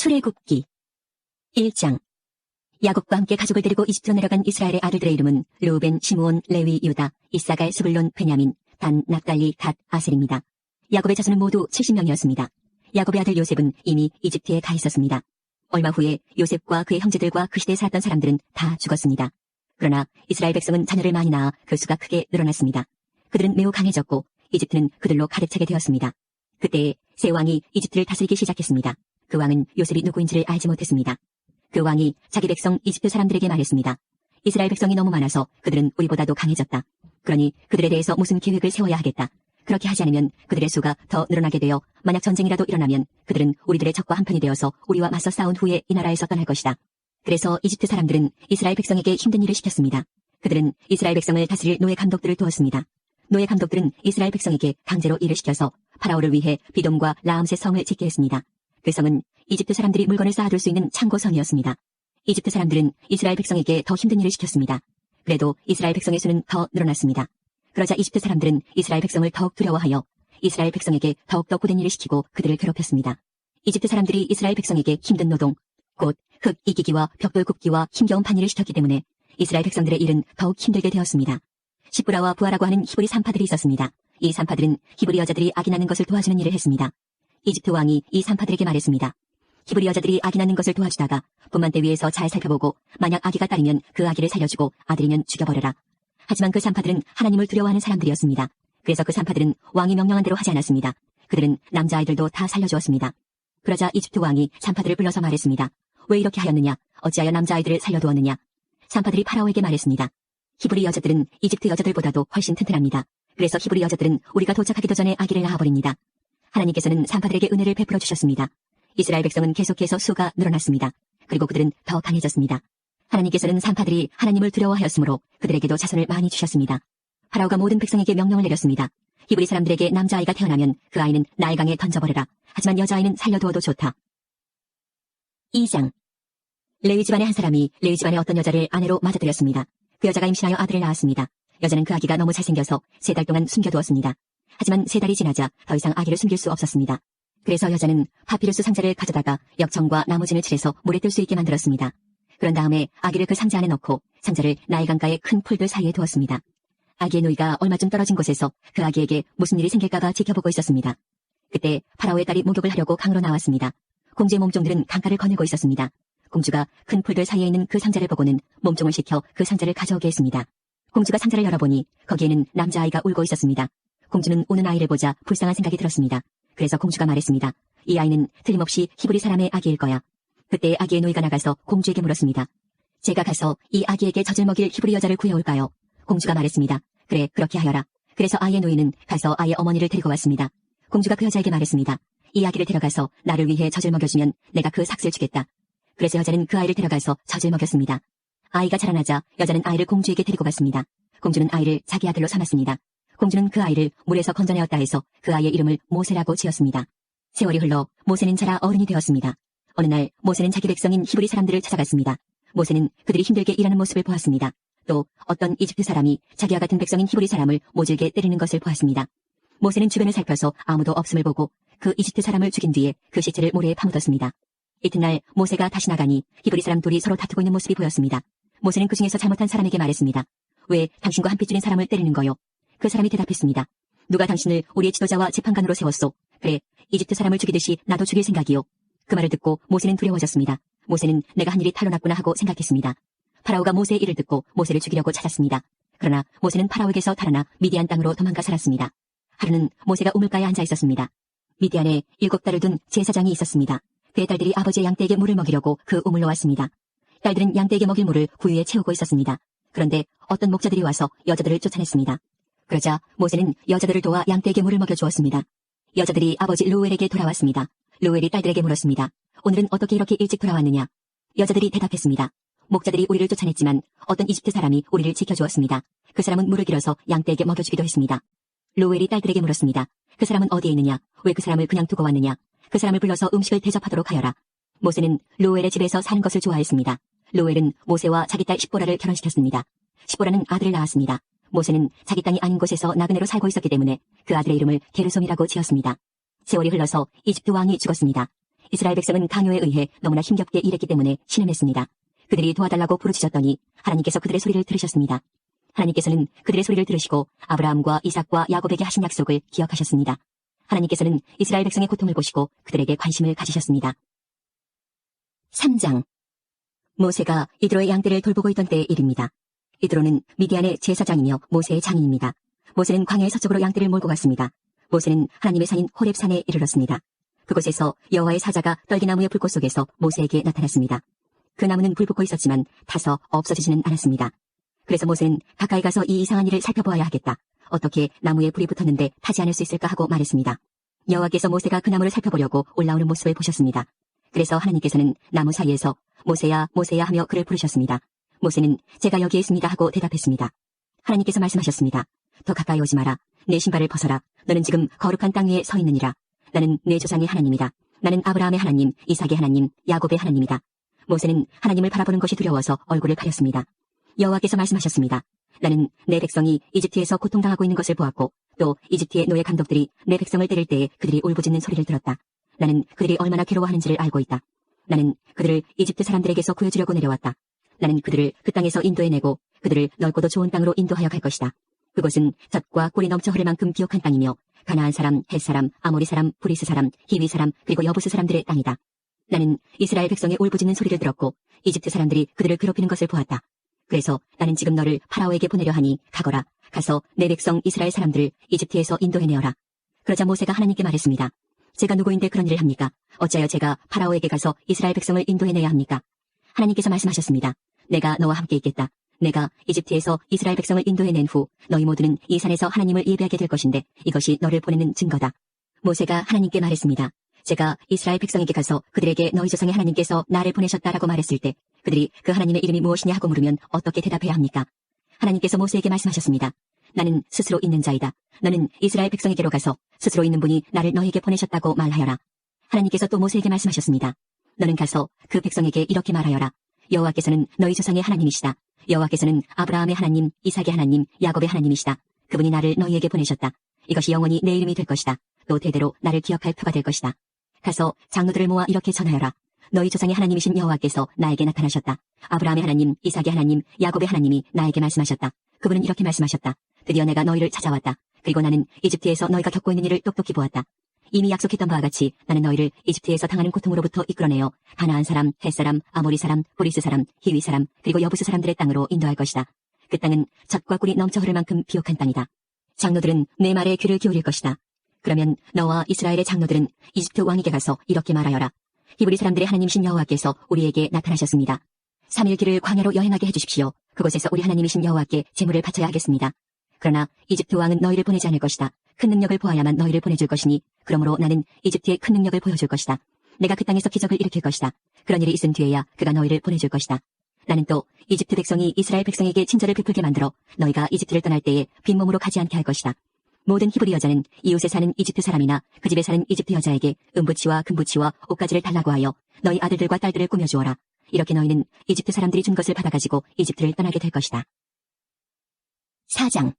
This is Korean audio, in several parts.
출애굽기 1장. 야곱과 함께 가족을 데리고 이집트로 내려간 이스라엘의 아들들의 이름은 르우벤, 시므온, 레위, 유다, 이사갈, 스불론, 베냐민, 단, 납달리, 갓, 아셀입니다. 야곱의 자손은 모두 70명이었습니다. 야곱의 아들 요셉은 이미 이집트에 가 있었습니다. 얼마 후에 요셉과 그의 형제들과 그 시대에 살았던 사람들은 다 죽었습니다. 그러나 이스라엘 백성은 자녀를 많이 낳아 그 수가 크게 늘어났습니다. 그들은 매우 강해졌고 이집트는 그들로 가득 차게 되었습니다. 그때 새 왕이 이집트를 다스리기 시작했습니다. 그 왕은 요셉이 누구인지를 알지 못했습니다. 그 왕이 자기 백성 이집트 사람들에게 말했습니다. 이스라엘 백성이 너무 많아서 그들은 우리보다도 강해졌다. 그러니 그들에 대해서 무슨 계획을 세워야 하겠다. 그렇게 하지 않으면 그들의 수가 더 늘어나게 되어 만약 전쟁이라도 일어나면 그들은 우리들의 적과 한편이 되어서 우리와 맞서 싸운 후에 이 나라에서 떠날 것이다. 그래서 이집트 사람들은 이스라엘 백성에게 힘든 일을 시켰습니다. 그들은 이스라엘 백성을 다스릴 노예 감독들을 두었습니다. 노예 감독들은 이스라엘 백성에게 강제로 일을 시켜서 파라오를 위해 비돔과 라암세 성을 짓게 했습니다. 그 성은 이집트 사람들이 물건을 쌓아둘 수 있는 창고성이었습니다. 이집트 사람들은 이스라엘 백성에게 더 힘든 일을 시켰습니다. 그래도 이스라엘 백성의 수는 더 늘어났습니다. 그러자 이집트 사람들은 이스라엘 백성을 더욱 두려워하여 이스라엘 백성에게 더욱더 고된 일을 시키고 그들을 괴롭혔습니다. 이집트 사람들이 이스라엘 백성에게 힘든 노동, 곧 흙 이기기와 벽돌 굽기와 힘겨운 판일을 시켰기 때문에 이스라엘 백성들의 일은 더욱 힘들게 되었습니다. 시브라와 부하라고 하는 히브리 산파들이 있었습니다. 이 산파들은 히브리 여자들이 아기 낳는 것을 도와주는 일을 했습니다. 이집트 왕이 이 산파들에게 말했습니다. 히브리 여자들이 아기 낳는 것을 도와주다가 분만대 위에서 잘 살펴보고 만약 아기가 딸이면 그 아기를 살려주고 아들이면 죽여버려라. 하지만 그 산파들은 하나님을 두려워하는 사람들이었습니다. 그래서 그 산파들은 왕이 명령한 대로 하지 않았습니다. 그들은 남자아이들도 다 살려주었습니다. 그러자 이집트 왕이 산파들을 불러서 말했습니다. 왜 이렇게 하였느냐? 어찌하여 남자아이들을 살려두었느냐? 산파들이 파라오에게 말했습니다. 히브리 여자들은 이집트 여자들보다도 훨씬 튼튼합니다. 그래서 히브리 여자들은 우리가 도착하기도 전에 아기를 낳아버립니다. 하나님께서는 산파들에게 은혜를 베풀어 주셨습니다. 이스라엘 백성은 계속해서 수가 늘어났습니다. 그리고 그들은 더 강해졌습니다. 하나님께서는 산파들이 하나님을 두려워하였으므로 그들에게도 자손을 많이 주셨습니다. 파라오가 모든 백성에게 명령을 내렸습니다. 히브리 사람들에게 남자아이가 태어나면 그 아이는 나일강에 던져버려라. 하지만 여자아이는 살려두어도 좋다. 2장. 레위 집안의 한 사람이 레위 집안의 어떤 여자를 아내로 맞아들였습니다. 그 여자가 임신하여 아들을 낳았습니다. 여자는 그 아기가 너무 잘생겨서 3달 동안 숨겨두었습니다. 하지만 3달이 지나자 더 이상 아기를 숨길 수 없었습니다. 그래서 여자는 파피루스 상자를 가져다가 역청과 나무진을 칠해서 물에 뜰 수 있게 만들었습니다. 그런 다음에 아기를 그 상자 안에 넣고 상자를 나일강가의 큰 풀들 사이에 두었습니다. 아기의 누이가 얼마쯤 떨어진 곳에서 그 아기에게 무슨 일이 생길까봐 지켜보고 있었습니다. 그때 파라오의 딸이 목욕을 하려고 강으로 나왔습니다. 공주의 몸종들은 강가를 거닐고 있었습니다. 공주가 큰 풀들 사이에 있는 그 상자를 보고는 몸종을 시켜 그 상자를 가져오게 했습니다. 공주가 상자를 열어보니 거기에는 남자아이가 울고 있었습니다. 공주는 우는 아이를 보자 불쌍한 생각이 들었습니다. 그래서 공주가 말했습니다. 이 아이는 틀림없이 히브리 사람의 아기일 거야. 그때 아기의 누이가 나가서 공주에게 물었습니다. 제가 가서 이 아기에게 젖을 먹일 히브리 여자를 구해올까요? 공주가 말했습니다. 그래, 그렇게 하여라. 그래서 아이의 누이는 가서 아이의 어머니를 데리고 왔습니다. 공주가 그 여자에게 말했습니다. 이 아기를 데려가서 나를 위해 젖을 먹여주면 내가 그 삭슬 주겠다. 그래서 여자는 그 아이를 데려가서 젖을 먹였습니다. 아이가 자라나자 여자는 아이를 공주에게 데리고 갔습니다. 공주는 아이를 자기 아들로 삼았습니다. 공주는 그 아이를 물에서 건져내었다 해서 그 아이의 이름을 모세라고 지었습니다. 세월이 흘러 모세는 자라 어른이 되었습니다. 어느 날 모세는 자기 백성인 히브리 사람들을 찾아갔습니다. 모세는 그들이 힘들게 일하는 모습을 보았습니다. 또 어떤 이집트 사람이 자기와 같은 백성인 히브리 사람을 모질게 때리는 것을 보았습니다. 모세는 주변을 살펴서 아무도 없음을 보고 그 이집트 사람을 죽인 뒤에 그 시체를 모래에 파묻었습니다. 이튿날 모세가 다시 나가니 히브리 사람 둘이 서로 다투고 있는 모습이 보였습니다. 모세는 그 중에서 잘못한 사람에게 말했습니다. 왜 당신과 한 핏줄인 사람을 때리는 거요? 그 사람이 대답했습니다. 누가 당신을 우리의 지도자와 재판관으로 세웠소? 그래, 이집트 사람을 죽이듯이 나도 죽일 생각이요. 그 말을 듣고 모세는 두려워졌습니다. 모세는 내가 한 일이 탈로났구나 하고 생각했습니다. 파라오가 모세의 일을 듣고 모세를 죽이려고 찾았습니다. 그러나 모세는 파라오에게서 달아나 미디안 땅으로 도망가 살았습니다. 하루는 모세가 우물가에 앉아 있었습니다. 미디안에 7딸을 둔 제사장이 있었습니다. 그의 딸들이 아버지의 양떼에게 물을 먹이려고 그 우물로 왔습니다. 딸들은 양떼에게 먹일 물을 구유에 채우고 있었습니다. 그런데 어떤 목자들이 와서 여자들을 쫓아냈습니다. 그러자 모세는 여자들을 도와 양떼에게 물을 먹여주었습니다. 여자들이 아버지 루엘에게 돌아왔습니다. 루엘이 딸들에게 물었습니다. 오늘은 어떻게 이렇게 일찍 돌아왔느냐? 여자들이 대답했습니다. 목자들이 우리를 쫓아냈지만 어떤 이집트 사람이 우리를 지켜주었습니다. 그 사람은 물을 길어서 양떼에게 먹여주기도 했습니다. 루엘이 딸들에게 물었습니다. 그 사람은 어디에 있느냐? 왜 그 사람을 그냥 두고 왔느냐? 그 사람을 불러서 음식을 대접하도록 하여라. 모세는 루엘의 집에서 사는 것을 좋아했습니다. 루엘은 모세와 자기 딸 십보라를 결혼시켰습니다. 십보라는 아들을 낳았습니다. 모세는 자기 땅이 아닌 곳에서 나그네로 살고 있었기 때문에 그 아들의 이름을 게르솜이라고 지었습니다. 세월이 흘러서 이집트 왕이 죽었습니다. 이스라엘 백성은 강요에 의해 너무나 힘겹게 일했기 때문에 신음했습니다. 그들이 도와달라고 부르짖었더니 하나님께서 그들의 소리를 들으셨습니다. 하나님께서는 그들의 소리를 들으시고 아브라함과 이삭과 야곱에게 하신 약속을 기억하셨습니다. 하나님께서는 이스라엘 백성의 고통을 보시고 그들에게 관심을 가지셨습니다. 3장. 모세가 이드로의 양떼를 돌보고 있던 때의 일입니다. 이드로는 미디안의 제사장이며 모세의 장인입니다. 모세는 광야의 서쪽으로 양떼를 몰고 갔습니다. 모세는 하나님의 산인 호렙산에 이르렀습니다. 그곳에서 여호와의 사자가 떨기나무의 불꽃 속에서 모세에게 나타났습니다. 그 나무는 불 붙고 있었지만 타서 없어지지는 않았습니다. 그래서 모세는 가까이 가서 이 이상한 일을 살펴보아야 하겠다. 어떻게 나무에 불이 붙었는데 타지 않을 수 있을까 하고 말했습니다. 여호와께서 모세가 그 나무를 살펴보려고 올라오는 모습을 보셨습니다. 그래서 하나님께서는 나무 사이에서 모세야 모세야 하며 그를 부르셨습니다. 모세는 제가 여기에 있습니다 하고 대답했습니다. 하나님께서 말씀하셨습니다. 더 가까이 오지 마라. 내 신발을 벗어라. 너는 지금 거룩한 땅 위에 서 있느니라. 나는 내 조상의 하나님이다. 나는 아브라함의 하나님, 이삭의 하나님, 야곱의 하나님이다. 모세는 하나님을 바라보는 것이 두려워서 얼굴을 가렸습니다. 여호와께서 말씀하셨습니다. 나는 내 백성이 이집트에서 고통당하고 있는 것을 보았고 또 이집트의 노예 감독들이 내 백성을 때릴 때에 그들이 울부짖는 소리를 들었다. 나는 그들이 얼마나 괴로워하는지를 알고 있다. 나는 그들을 이집트 사람들에게서 구해주려고 내려왔다. 나는 그들을 그 땅에서 인도해내고 그들을 넓고도 좋은 땅으로 인도하여 갈 것이다. 그곳은 젖과 꿀이 넘쳐 흐를 만큼 기억한 땅이며 가나안 사람, 헷 사람, 아모리 사람, 브리스 사람, 히위 사람, 그리고 여부스 사람들의 땅이다. 나는 이스라엘 백성의 울부짖는 소리를 들었고 이집트 사람들이 그들을 괴롭히는 것을 보았다. 그래서 나는 지금 너를 파라오에게 보내려 하니 가거라. 가서 내 백성 이스라엘 사람들을 이집트에서 인도해내어라. 그러자 모세가 하나님께 말했습니다. 제가 누구인데 그런 일을 합니까? 어찌하여 제가 파라오에게 가서 이스라엘 백성을 인도해내야 합니까? 하나님께서 말씀하셨습니다. 내가 너와 함께 있겠다. 내가 이집트에서 이스라엘 백성을 인도해낸 후 너희 모두는 이 산에서 하나님을 예배하게 될 것인데 이것이 너를 보내는 증거다. 모세가 하나님께 말했습니다. 제가 이스라엘 백성에게 가서 그들에게 너희 조상의 하나님께서 나를 보내셨다라고 말했을 때 그들이 그 하나님의 이름이 무엇이냐 하고 물으면 어떻게 대답해야 합니까? 하나님께서 모세에게 말씀하셨습니다. 나는 스스로 있는 자이다. 너는 이스라엘 백성에게로 가서 스스로 있는 분이 나를 너희에게 보내셨다고 말하여라. 하나님께서 또 모세에게 말씀하셨습니다. 너는 가서 그 백성에게 이렇게 말하여라. 여호와께서는 너희 조상의 하나님이시다. 여호와께서는 아브라함의 하나님, 이삭의 하나님, 야곱의 하나님이시다. 그분이 나를 너희에게 보내셨다. 이것이 영원히 내 이름이 될 것이다. 또 대대로 나를 기억할 표가 될 것이다. 가서 장로들을 모아 이렇게 전하여라. 너희 조상의 하나님이신 여호와께서 나에게 나타나셨다. 아브라함의 하나님, 이삭의 하나님, 야곱의 하나님이 나에게 말씀하셨다. 그분은 이렇게 말씀하셨다. 드디어 내가 너희를 찾아왔다. 그리고 나는 이집트에서 너희가 겪고 있는 일을 똑똑히 보았다. 이미 약속했던 바와 같이 나는 너희를 이집트에서 당하는 고통으로부터 이끌어내어 가나안 사람, 헷 사람, 아모리 사람, 브리스 사람, 히위 사람, 그리고 여부스 사람들의 땅으로 인도할 것이다. 그 땅은 젖과 꿀이 넘쳐 흐를 만큼 비옥한 땅이다. 장로들은 내 말에 귀를 기울일 것이다. 그러면 너와 이스라엘의 장로들은 이집트 왕에게 가서 이렇게 말하여라. 히브리 사람들의 하나님이신 여호와께서 우리에게 나타나셨습니다. 3일 길을 광야로 여행하게 해주십시오. 그곳에서 우리 하나님이신 여호와께 제물을 바쳐야 하겠습니다. 그러나 이집트 왕은 너희를 보내지 않을 것이다. 큰 능력을 보아야만 너희를 보내줄 것이니 그러므로 나는 이집트의 큰 능력을 보여줄 것이다. 내가 그 땅에서 기적을 일으킬 것이다. 그런 일이 있은 뒤에야 그가 너희를 보내줄 것이다. 나는 또 이집트 백성이 이스라엘 백성에게 친절을 베풀게 만들어 너희가 이집트를 떠날 때에 빈몸으로 가지 않게 할 것이다. 모든 히브리 여자는 이웃에 사는 이집트 사람이나 그 집에 사는 이집트 여자에게 은부치와 금부치와 옷가지를 달라고 하여 너희 아들들과 딸들을 꾸며주어라. 이렇게 너희는 이집트 사람들이 준 것을 받아가지고 이집트를 떠나게 될 것이다. 4장.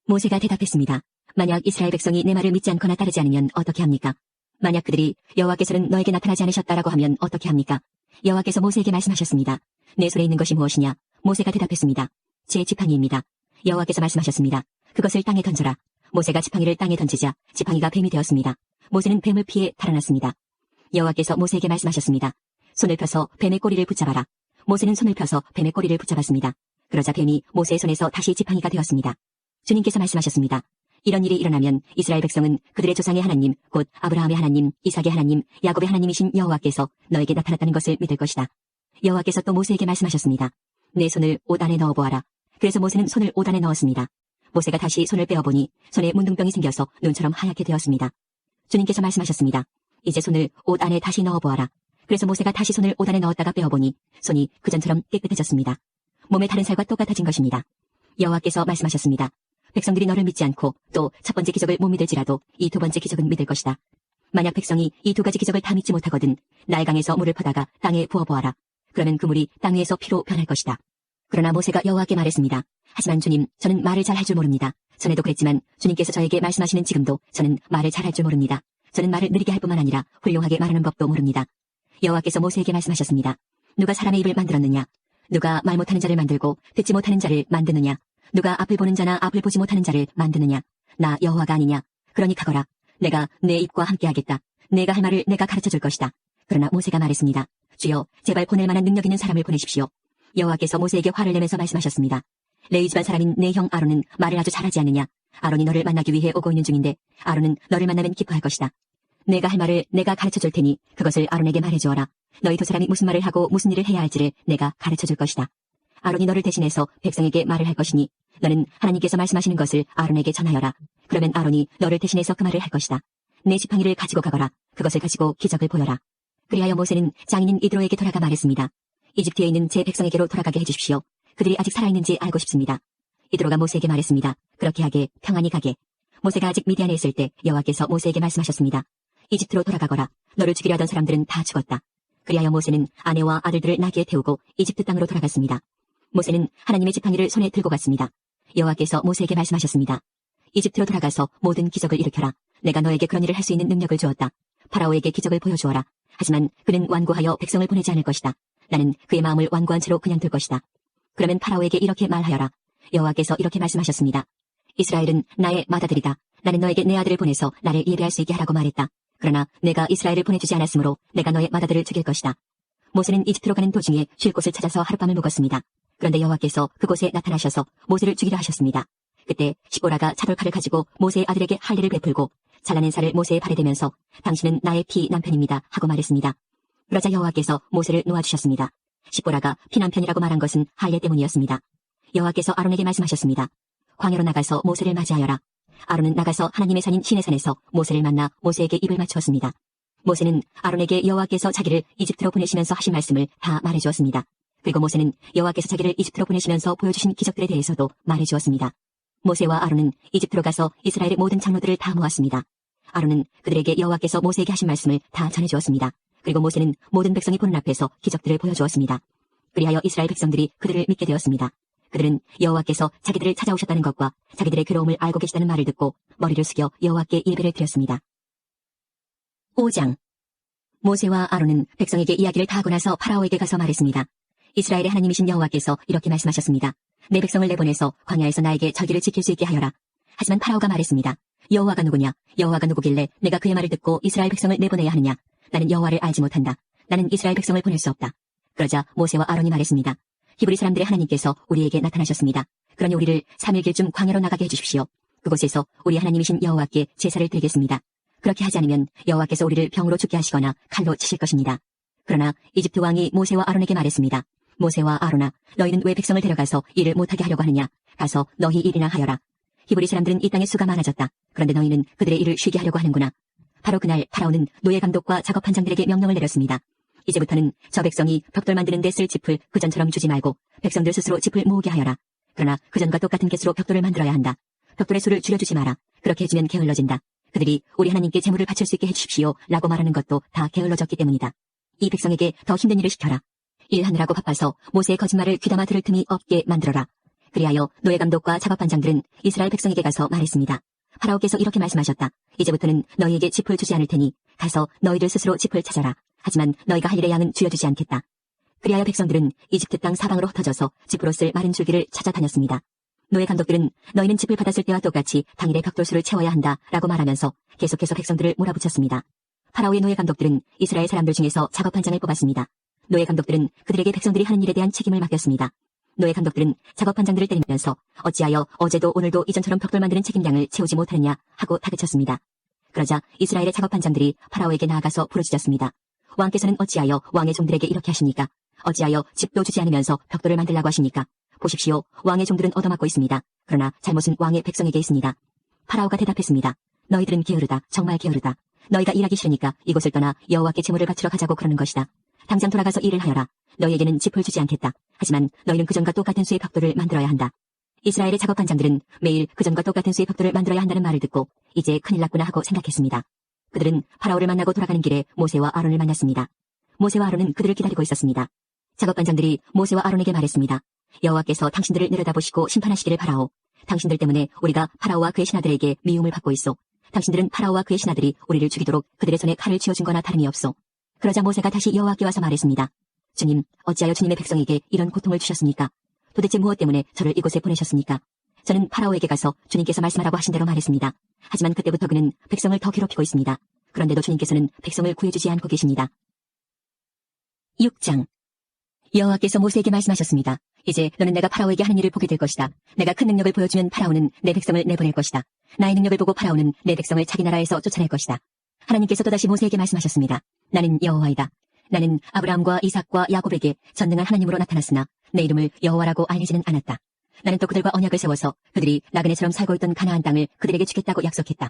모세가 대답했습니다. 만약 이스라엘 백성이 내 말을 믿지 않거나 따르지 않으면 어떻게 합니까? 만약 그들이 여호와께서는 너에게 나타나지 않으셨다라고 하면 어떻게 합니까? 여호와께서 모세에게 말씀하셨습니다. 내 손에 있는 것이 무엇이냐? 모세가 대답했습니다. 제 지팡이입니다. 여호와께서 말씀하셨습니다. 그것을 땅에 던져라. 모세가 지팡이를 땅에 던지자 지팡이가 뱀이 되었습니다. 모세는 뱀을 피해 달아났습니다. 여호와께서 모세에게 말씀하셨습니다. 손을 펴서 뱀의 꼬리를 붙잡아라. 모세는 손을 펴서 뱀의 꼬리를 붙잡았습니다. 그러자 뱀이 모세의 손에서 다시 지팡이가 되었습니다. 주님께서 말씀하셨습니다. 이런 일이 일어나면 이스라엘 백성은 그들의 조상의 하나님, 곧 아브라함의 하나님, 이삭의 하나님, 야곱의 하나님이신 여호와께서 너에게 나타났다는 것을 믿을 것이다. 여호와께서 또 모세에게 말씀하셨습니다. 내 손을 옷 안에 넣어보아라. 그래서 모세는 손을 옷 안에 넣었습니다. 모세가 다시 손을 빼어보니 손에 문둥병이 생겨서 눈처럼 하얗게 되었습니다. 주님께서 말씀하셨습니다. 이제 손을 옷 안에 다시 넣어보아라. 그래서 모세가 다시 손을 옷 안에 넣었다가 빼어보니 손이 그전처럼 깨끗해졌습니다. 몸의 다른 살과 똑같아진 것입니다. 여호와께서 말씀하셨습니다. 백성들이 너를 믿지 않고 또 첫 번째 기적을 못 믿을지라도 이 두 번째 기적은 믿을 것이다. 만약 백성이 이 두 가지 기적을 다 믿지 못하거든 나일강에서 물을 퍼다가 땅에 부어보아라. 그러면 그 물이 땅 위에서 피로 변할 것이다. 그러나 모세가 여호와께 말했습니다. 하지만 주님, 저는 말을 잘 할 줄 모릅니다. 전에도 그랬지만 주님께서 저에게 말씀하시는 지금도 저는 말을 잘 할 줄 모릅니다. 저는 말을 느리게 할 뿐만 아니라 훌륭하게 말하는 법도 모릅니다. 여호와께서 모세에게 말씀하셨습니다. 누가 사람의 입을 만들었느냐? 누가 말 못하는 자를 만들고 듣지 못하는 자를 만드느냐? 누가 앞을 보는 자나 앞을 보지 못하는 자를 만드느냐? 나 여호와가 아니냐? 그러니 가거라. 내가 내 입과 함께하겠다. 내가 할 말을 내가 가르쳐줄 것이다. 그러나 모세가 말했습니다. 주여, 제발 보낼 만한 능력 있는 사람을 보내십시오. 여호와께서 모세에게 화를 내면서 말씀하셨습니다. 레위 집안 사람인 내 형 아론은 말을 아주 잘하지 않느냐? 아론이 너를 만나기 위해 오고 있는 중인데 아론은 너를 만나면 기뻐할 것이다. 내가 할 말을 내가 가르쳐줄 테니 그것을 아론에게 말해주어라. 너희 두 사람이 무슨 말을 하고 무슨 일을 해야 할지를 내가 가르쳐줄 것이다. 아론이 너를 대신해서 백성에게 말을 할 것이니 너는 하나님께서 말씀하시는 것을 아론에게 전하여라. 그러면 아론이 너를 대신해서 그 말을 할 것이다. 내 지팡이를 가지고 가거라. 그것을 가지고 기적을 보여라. 그리하여 모세는 장인인 이드로에게 돌아가 말했습니다. 이집트에 있는 제 백성에게로 돌아가게 해주십시오. 그들이 아직 살아있는지 알고 싶습니다. 이드로가 모세에게 말했습니다. 그렇게 하게, 평안히 가게. 모세가 아직 미디안에 있을 때 여호와께서 모세에게 말씀하셨습니다. 이집트로 돌아가거라. 너를 죽이려 하던 사람들은 다 죽었다. 그리하여 모세는 아내와 아들들을 나귀에 태우고 이집트 땅으로 돌아갔습니다. 모세는 하나님의 지팡이를 손에 들고 갔습니다. 여호와께서 모세에게 말씀하셨습니다. 이집트로 돌아가서 모든 기적을 일으켜라. 내가 너에게 그런 일을 할 수 있는 능력을 주었다. 파라오에게 기적을 보여주어라. 하지만 그는 완고하여 백성을 보내지 않을 것이다. 나는 그의 마음을 완고한 채로 그냥 둘 것이다. 그러면 파라오에게 이렇게 말하여라. 여호와께서 이렇게 말씀하셨습니다. 이스라엘은 나의 맏아들이다. 나는 너에게 내 아들을 보내서 나를 예배할 수 있게 하라고 말했다. 그러나 내가 이스라엘을 보내주지 않았으므로 내가 너의 맏아들을 죽일 것이다. 모세는 이집트로 가는 도중에 쉴 곳을 찾아서 하룻밤을 묵었습니다. 그런데 여호와께서 그곳에 나타나셔서 모세를 죽이려 하셨습니다. 그때 시보라가 차돌칼을 가지고 모세의 아들에게 할례를 베풀고 잘라낸 살을 모세의 발에 대면서 당신은 나의 피 남편입니다 하고 말했습니다. 그러자 여호와께서 모세를 놓아주셨습니다. 시보라가 피 남편이라고 말한 것은 할례 때문이었습니다. 여호와께서 아론에게 말씀하셨습니다. 광야로 나가서 모세를 맞이하여라. 아론은 나가서 하나님의 산인 시내산에서 모세를 만나 모세에게 입을 맞추었습니다. 모세는 아론에게 여호와께서 자기를 이집트로 보내시면서 하신 말씀을 다 말해주었습니다. 그리고 모세는 여호와께서 자기를 이집트로 보내시면서 보여주신 기적들에 대해서도 말해주었습니다. 모세와 아론은 이집트로 가서 이스라엘의 모든 장로들을 다 모았습니다. 아론은 그들에게 여호와께서 모세에게 하신 말씀을 다 전해주었습니다. 그리고 모세는 모든 백성이 보는 앞에서 기적들을 보여주었습니다. 그리하여 이스라엘 백성들이 그들을 믿게 되었습니다. 그들은 여호와께서 자기들을 찾아오셨다는 것과 자기들의 괴로움을 알고 계시다는 말을 듣고 머리를 숙여 여호와께 예배를 드렸습니다. 5장. 모세와 아론은 백성에게 이야기를 다 하고 나서 파라오에게 가서 말했습니다. 이스라엘의 하나님이신 여호와께서 이렇게 말씀하셨습니다. 내 백성을 내보내서 광야에서 나에게 절기를 지킬 수 있게 하여라. 하지만 파라오가 말했습니다. 여호와가 누구냐? 여호와가 누구길래 내가 그의 말을 듣고 이스라엘 백성을 내보내야 하느냐? 나는 여호와를 알지 못한다. 나는 이스라엘 백성을 보낼 수 없다. 그러자 모세와 아론이 말했습니다. 히브리 사람들의 하나님께서 우리에게 나타나셨습니다. 그러니 우리를 3일길쯤 광야로 나가게 해주십시오. 그곳에서 우리 하나님이신 여호와께 제사를 드리겠습니다. 그렇게 하지 않으면 여호와께서 우리를 병으로 죽게 하시거나 칼로 치실 것입니다. 그러나 이집트 왕이 모세와 아론에게 말했습니다. 모세와 아론아, 너희는 왜 백성을 데려가서 일을 못하게 하려고 하느냐? 가서 너희 일이나 하여라. 히브리 사람들은 이 땅에 수가 많아졌다. 그런데 너희는 그들의 일을 쉬게 하려고 하는구나. 바로 그날 파라오는 노예 감독과 작업반장들에게 명령을 내렸습니다. 이제부터는 저 백성이 벽돌 만드는 데 쓸 짚을 그전처럼 주지 말고 백성들 스스로 짚을 모으게 하여라. 그러나 그전과 똑같은 개수로 벽돌을 만들어야 한다. 벽돌의 수를 줄여주지 마라. 그렇게 해주면 게을러진다. 그들이 우리 하나님께 제물을 바칠 수 있게 해주십시오 라고 말하는 것도 다 게을러졌기 때문이다. 이 백성에게 더 힘든 일을 시켜라. 일하느라고 바빠서 모세의 거짓말을 귀담아 들을 틈이 없게 만들어라. 그리하여 노예 감독과 작업반장들은 이스라엘 백성에게 가서 말했습니다. 파라오께서 이렇게 말씀하셨다. 이제부터는 너희에게 짚을 주지 않을 테니 가서 너희들 스스로 짚을 찾아라. 하지만 너희가 할 일의 양은 줄여주지 않겠다. 그리하여 백성들은 이집트 땅 사방으로 흩어져서 짚으로 쓸 마른 줄기를 찾아다녔습니다. 노예 감독들은 너희는 짚을 받았을 때와 똑같이 당일에 벽돌수를 채워야 한다 라고 말하면서 계속해서 백성들을 몰아붙였습니다. 파라오의 노예 감독들은 이스라엘 사람들 중에서 작업반장을 뽑았습니다. 노예 감독들은 그들에게 백성들이 하는 일에 대한 책임을 맡겼습니다. 노예 감독들은 작업반장들을 때리면서 어찌하여 어제도 오늘도 이전처럼 벽돌 만드는 책임량을 채우지 못하느냐 하고 다그쳤습니다. 그러자 이스라엘의 작업반장들이 파라오에게 나아가서 부르짖었습니다. 왕께서는 어찌하여 왕의 종들에게 이렇게 하십니까? 어찌하여 집도 주지 않으면서 벽돌을 만들라고 하십니까? 보십시오. 왕의 종들은 얻어맞고 있습니다. 그러나 잘못은 왕의 백성에게 있습니다. 파라오가 대답했습니다. 너희들은 게으르다. 정말 게으르다. 너희가 일하기 싫으니까 이곳을 떠나 여호와께 제물을 바치러 가자고 그러는 것이다. 당장 돌아가서 일을 하여라. 너희에게는 짚을 주지 않겠다. 하지만 너희는 그전과 똑같은 수의 벽돌을 만들어야 한다. 이스라엘의 작업반장들은 매일 그전과 똑같은 수의 벽돌을 만들어야 한다는 말을 듣고 이제 큰일 났구나 하고 생각했습니다. 그들은 파라오를 만나고 돌아가는 길에 모세와 아론을 만났습니다. 모세와 아론은 그들을 기다리고 있었습니다. 작업반장들이 모세와 아론에게 말했습니다. 여호와께서 당신들을 내려다보시고 심판하시기를 바라오. 당신들 때문에 우리가 파라오와 그의 신하들에게 미움을 받고 있소. 당신들은 파라오와 그의 신하들이 우리를 죽이도록 그들의 손에 칼을 쥐어준 거나 다름이 없소. 그러자 모세가 다시 여호와께 와서 말했습니다. 주님, 어찌하여 주님의 백성에게 이런 고통을 주셨습니까? 도대체 무엇 때문에 저를 이곳에 보내셨습니까? 저는 파라오에게 가서 주님께서 말씀하라고 하신 대로 말했습니다. 하지만 그때부터 그는 백성을 더 괴롭히고 있습니다. 그런데도 주님께서는 백성을 구해주지 않고 계십니다. 6장. 여호와께서 모세에게 말씀하셨습니다. 이제 너는 내가 파라오에게 하는 일을 보게 될 것이다. 내가 큰 능력을 보여주면 파라오는 내 백성을 내보낼 것이다. 나의 능력을 보고 파라오는 내 백성을 자기 나라에서 쫓아낼 것이다. 하나님께서 또다시 모세에게 말씀하셨습니다. 나는 여호와이다. 나는 아브라함과 이삭과 야곱에게 전능한 하나님으로 나타났으나 내 이름을 여호와라고 알리지는 않았다. 나는 또 그들과 언약을 세워서 그들이 나그네처럼 살고 있던 가나안 땅을 그들에게 주겠다고 약속했다.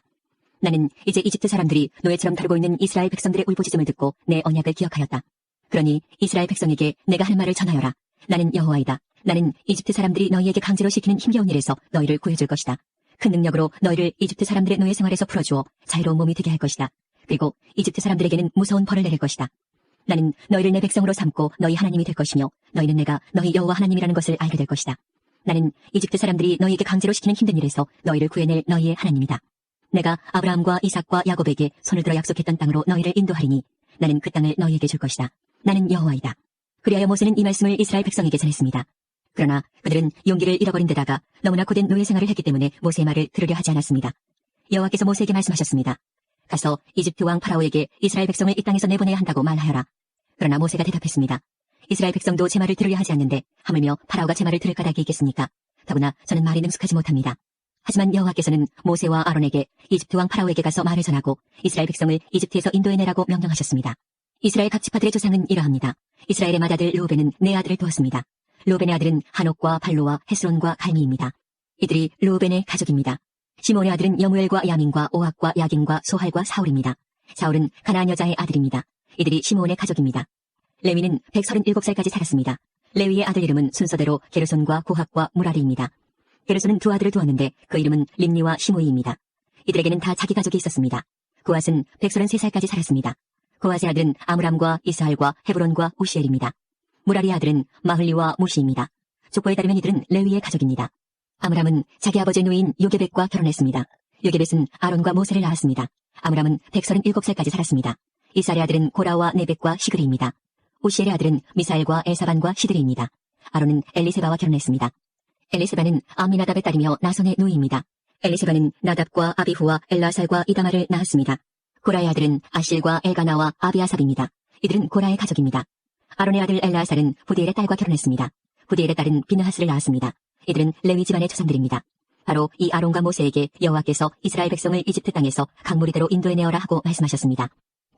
나는 이제 이집트 사람들이 노예처럼 다루고 있는 이스라엘 백성들의 울부짖음을 듣고 내 언약을 기억하였다. 그러니 이스라엘 백성에게 내가 하는 말을 전하여라. 나는 여호와이다. 나는 이집트 사람들이 너희에게 강제로 시키는 힘겨운 일에서 너희를 구해줄 것이다. 큰 능력으로 너희를 이집트 사람들의 노예 생활에서 풀어주어 자유로운 몸이 되게 할 것이다. 그리고 이집트 사람들에게는 무서운 벌을 내릴 것이다. 나는 너희를 내 백성으로 삼고 너희 하나님이 될 것이며 너희는 내가 너희 여호와 하나님이라는 것을 알게 될 것이다. 나는 이집트 사람들이 너희에게 강제로 시키는 힘든 일에서 너희를 구해낼 너희의 하나님이다. 내가 아브라함과 이삭과 야곱에게 손을 들어 약속했던 땅으로 너희를 인도하리니 나는 그 땅을 너희에게 줄 것이다. 나는 여호와이다. 그리하여 모세는 이 말씀을 이스라엘 백성에게 전했습니다. 그러나 그들은 용기를 잃어버린 데다가 너무나 고된 노예 생활을 했기 때문에 모세의 말을 들으려 하지 않았습니다. 여호와께서 모세에게 말씀하셨습니다. 가서 이집트 왕 파라오에게 이스라엘 백성을 이 땅에서 내보내야 한다고 말하여라. 그러나 모세가 대답했습니다. 이스라엘 백성도 제 말을 들으려 하지 않는데 하물며 파라오가 제 말을 들을 까닭이 있겠습니까? 더구나 저는 말이 능숙하지 못합니다. 하지만 여호와께서는 모세와 아론에게 이집트 왕 파라오에게 가서 말을 전하고 이스라엘 백성을 이집트에서 인도해내라고 명령하셨습니다. 이스라엘 각 지파들의 조상은 이러합니다. 이스라엘의 맏아들 르우벤은 네 아들을 두었습니다. 르우벤의 아들은 한옥과 발로와 헤스론과 갈미입니다. 이들이 르우벤의 가족입니다. 시몬의 아들은 여무엘과 야민과 오학과 야긴과 소할과 사울입니다. 사울은 가나안 여자의 아들입니다. 이들이 시몬의 가족입니다. 레위는 137살까지 살았습니다. 레위의 아들 이름은 순서대로 게르손과 고학과 무라리입니다. 게르손은 두 아들을 두었는데 그 이름은 림니와 시므이입니다. 이들에게는 다 자기 가족이 있었습니다. 고앗은 133살까지 살았습니다. 고앗의 아들은 아므람과 이스할과 헤브론과 우시엘입니다. 무라리의 아들은 마흘리와 무시입니다. 족보에 따르면 이들은 레위의 가족입니다. 아므람은 자기 아버지의 누이인 요게벳과 결혼했습니다. 요게벳은 아론과 모세를 낳았습니다. 아므람은 137살까지 살았습니다. 이스할의 아들은 고라와 네벳과 시그리입니다. 우시엘의 아들은 미사엘과 엘사반과 시드리입니다. 아론은 엘리세바와 결혼했습니다. 엘리세바는 아미나답의 딸이며 나손의 누이입니다. 엘리세바는 나답과 아비후와 엘라살과 이다말을 낳았습니다. 고라의 아들은 아실과 엘가나와 아비아삽입니다. 이들은 고라의 가족입니다. 아론의 아들 엘라살은 후디엘의 딸과 결혼했습니다. 후디엘의 딸은 비느하스를 낳았습니다. 이들은 레위 집안의 조상들입니다. 바로 이 아론과 모세에게 여호와께서 이스라엘 백성을 이집트 땅에서 강무리대로 인도해내어라 하고 말씀하셨습니다.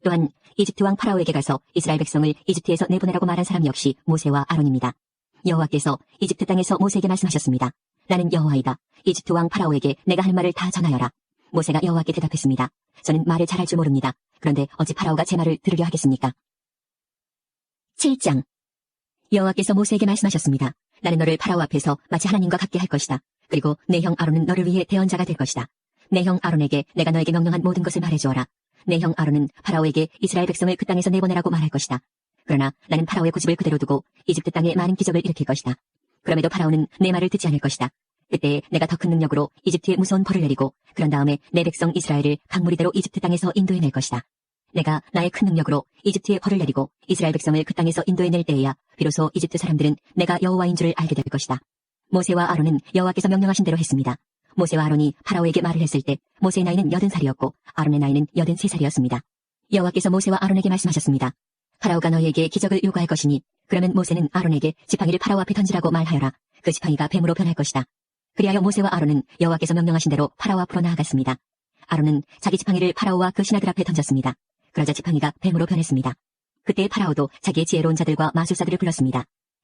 또한 이집트 왕 파라오에게 가서 이스라엘 백성을 이집트에서 내보내라고 말한 사람 역시 모세와 아론입니다. 여호와께서 이집트 땅에서 모세에게 말씀하셨습니다. 나는 여호와이다. 이집트 왕 파라오에게 내가 하는 말을 다 전하여라. 모세가 여호와께 대답했습니다. 저는 말을 잘할 줄 모릅니다. 그런데 어찌 파라오가 제 말을 들으려 하겠습니까? 7장. 여호와께서 모세에게 말씀하셨습니다. 나는 너를 파라오 앞에서 마치 하나님과 같게 할 것이다. 그리고 내 형 아론은 너를 위해 대언자가 될 것이다. 내 형 아론에게 내가 너에게 명령한 모든 것을 말해주어라. 내 형 아론은 파라오에게 이스라엘 백성을 그 땅에서 내보내라고 말할 것이다. 그러나 나는 파라오의 고집을 그대로 두고 이집트 땅에 많은 기적을 일으킬 것이다. 그럼에도 파라오는 내 말을 듣지 않을 것이다. 그때 내가 더 큰 능력으로 이집트에 무서운 벌을 내리고 그런 다음에 내 백성 이스라엘을 강무리대로 이집트 땅에서 인도해낼 것이다. 내가 나의 큰 능력으로 이집트에 벌을 내리고 이스라엘 백성을 그 땅에서 인도해낼 때에야 비로소 이집트 사람들은 내가 여호와인 줄을 알게 될 것이다. 모세와 아론은 여호와께서 명령하신 대로 했습니다. 모세와 아론이 파라오에게 말을 했을 때 모세의 나이는 80살이었고 아론의 나이는 83살이었습니다. 여호와께서 모세와 아론에게 말씀하셨습니다. 파라오가 너희에게 기적을 요구할 것이니 그러면 모세는 아론에게 지팡이를 파라오 앞에 던지라고 말하여라. 그 지팡이가 뱀으로 변할 것이다. 그리하여 모세와 아론은 여호와께서 명령하신 대로 파라오 앞으로 나아갔습니다. 아론은 자기 지팡이를 파라오와 그 신하들 앞에 던졌습니다. 그러자 지팡이가 뱀으로 변했습니다. 그때 파라오도 자기의 지혜로운 자들과 마술사들을 불렀습니다.